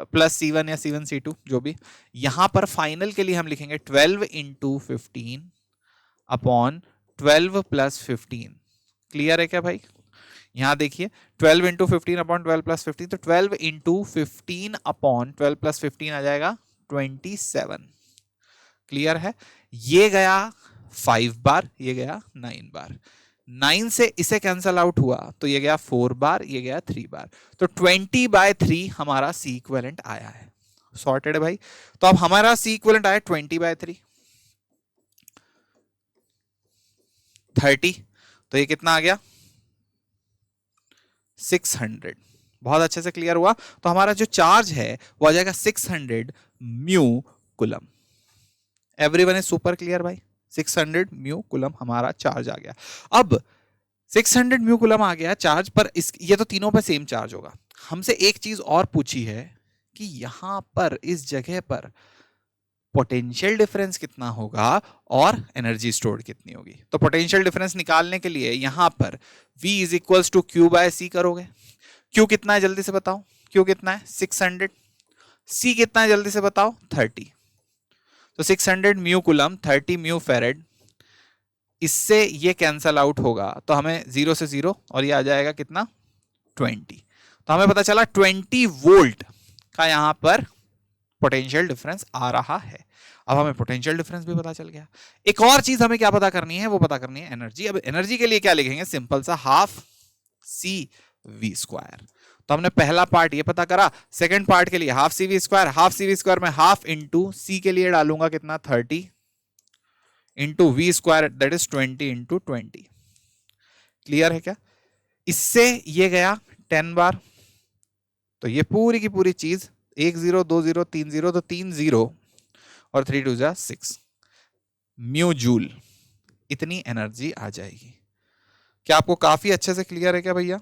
plus C1 या C1 C2 जो भी, यहां पर फाइनल के लिए हम लिखेंगे 12 इंटू 15 अपॉन 12 प्लस 15। क्लियर है क्या भाई, यहां देखिए 12 इंटू 15 अपॉन 12 प्लस 15, तो 12 इंटू 15 अपॉन 12 प्लस 15 आ जाएगा 27। क्लियर है, ये गया 5 बार, ये गया 9 बार, 9 से इसे कैंसल आउट हुआ तो ये गया 4 बार, ये गया 3 बार, तो 20/3 हमारा C इक्विवेलेंट आया है। सॉर्टेड है भाई, तो अब हमारा C इक्विवेलेंट आया 20/3, 30, तो ये कितना आ गया 600। बहुत अच्छे से क्लियर हुआ, तो हमारा जो चार्ज है वो आ जाएगा 600 mu coulomb. Everyone is super clear भाई, 600 म्यू कुलम हमारा चार्ज आ गया। अब 600 म्यू कुलम आ गया चार्ज पर, ये तो तीनों पे सेम चार्ज होगा। हमसे एक चीज और पूछी है कि यहां पर इस जगह पर पोटेंशियल डिफरेंस कितना होगा और एनर्जी स्टोर्ड कितनी होगी। तो पोटेंशियल डिफरेंस निकालने के लिए यहां पर V is equals to Q by C करोगे। Q कितना है जल्दी से बताओ, Q कितना है 600, C कितना है जल्दी से बताओ 30, तो 600 म्यू कुलम 30 म्यू फेरेड, इससे ये कैंसल आउट होगा तो हमें 0 से 0 और ये आ जाएगा कितना 20, तो हमें पता चला 20 वोल्ट का यहां पर पोटेंशियल डिफरेंस आ रहा है। अब हमें पोटेंशियल डिफरेंस भी पता चल गया। एक और चीज हमें क्या पता करनी है, वो पता करनी है एनर्जी। अब एनर्जी के लिए क्या लिखेंगे, सिंपल सा हाफ CV²। तो हमने पहला पार्ट ये पता करा, सेकंड पार्ट के लिए हाफ CV², हाफ CV² में हाफ इंटू C के लिए डालूंगा कितना 30 into V², that is 20 into 20। Clear है क्या, इससे ये गया 10 बार, तो ये पूरी की पूरी चीज 1 0 2 0 3 0, तो 3 0 और 3 2 जा 6 म्यू जूल, इतनी एनर्जी आ जाएगी। क्या आपको काफी अच्छे से क्लियर है क्या भैया,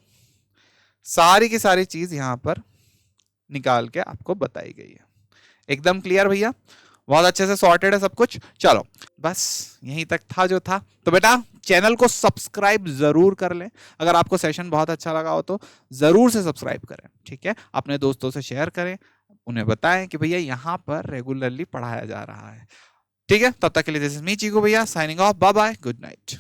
सारी की सारी चीज यहां पर निकाल के आपको बताई गई है। एकदम क्लियर भैया, बहुत अच्छे से सॉर्टेड है सब कुछ। चलो बस यहीं तक था जो था। तो बेटा चैनल को सब्सक्राइब जरूर कर लें, अगर आपको सेशन बहुत अच्छा लगा हो तो जरूर से सब्सक्राइब करें, ठीक है। अपने दोस्तों से शेयर करें, उन्हें बताएं कि भैया यहाँ पर रेगुलरली पढ़ाया जा रहा है, ठीक है। तब तक के लिए दिस इज मी चीकू भैया, signing off, bye bye, good night.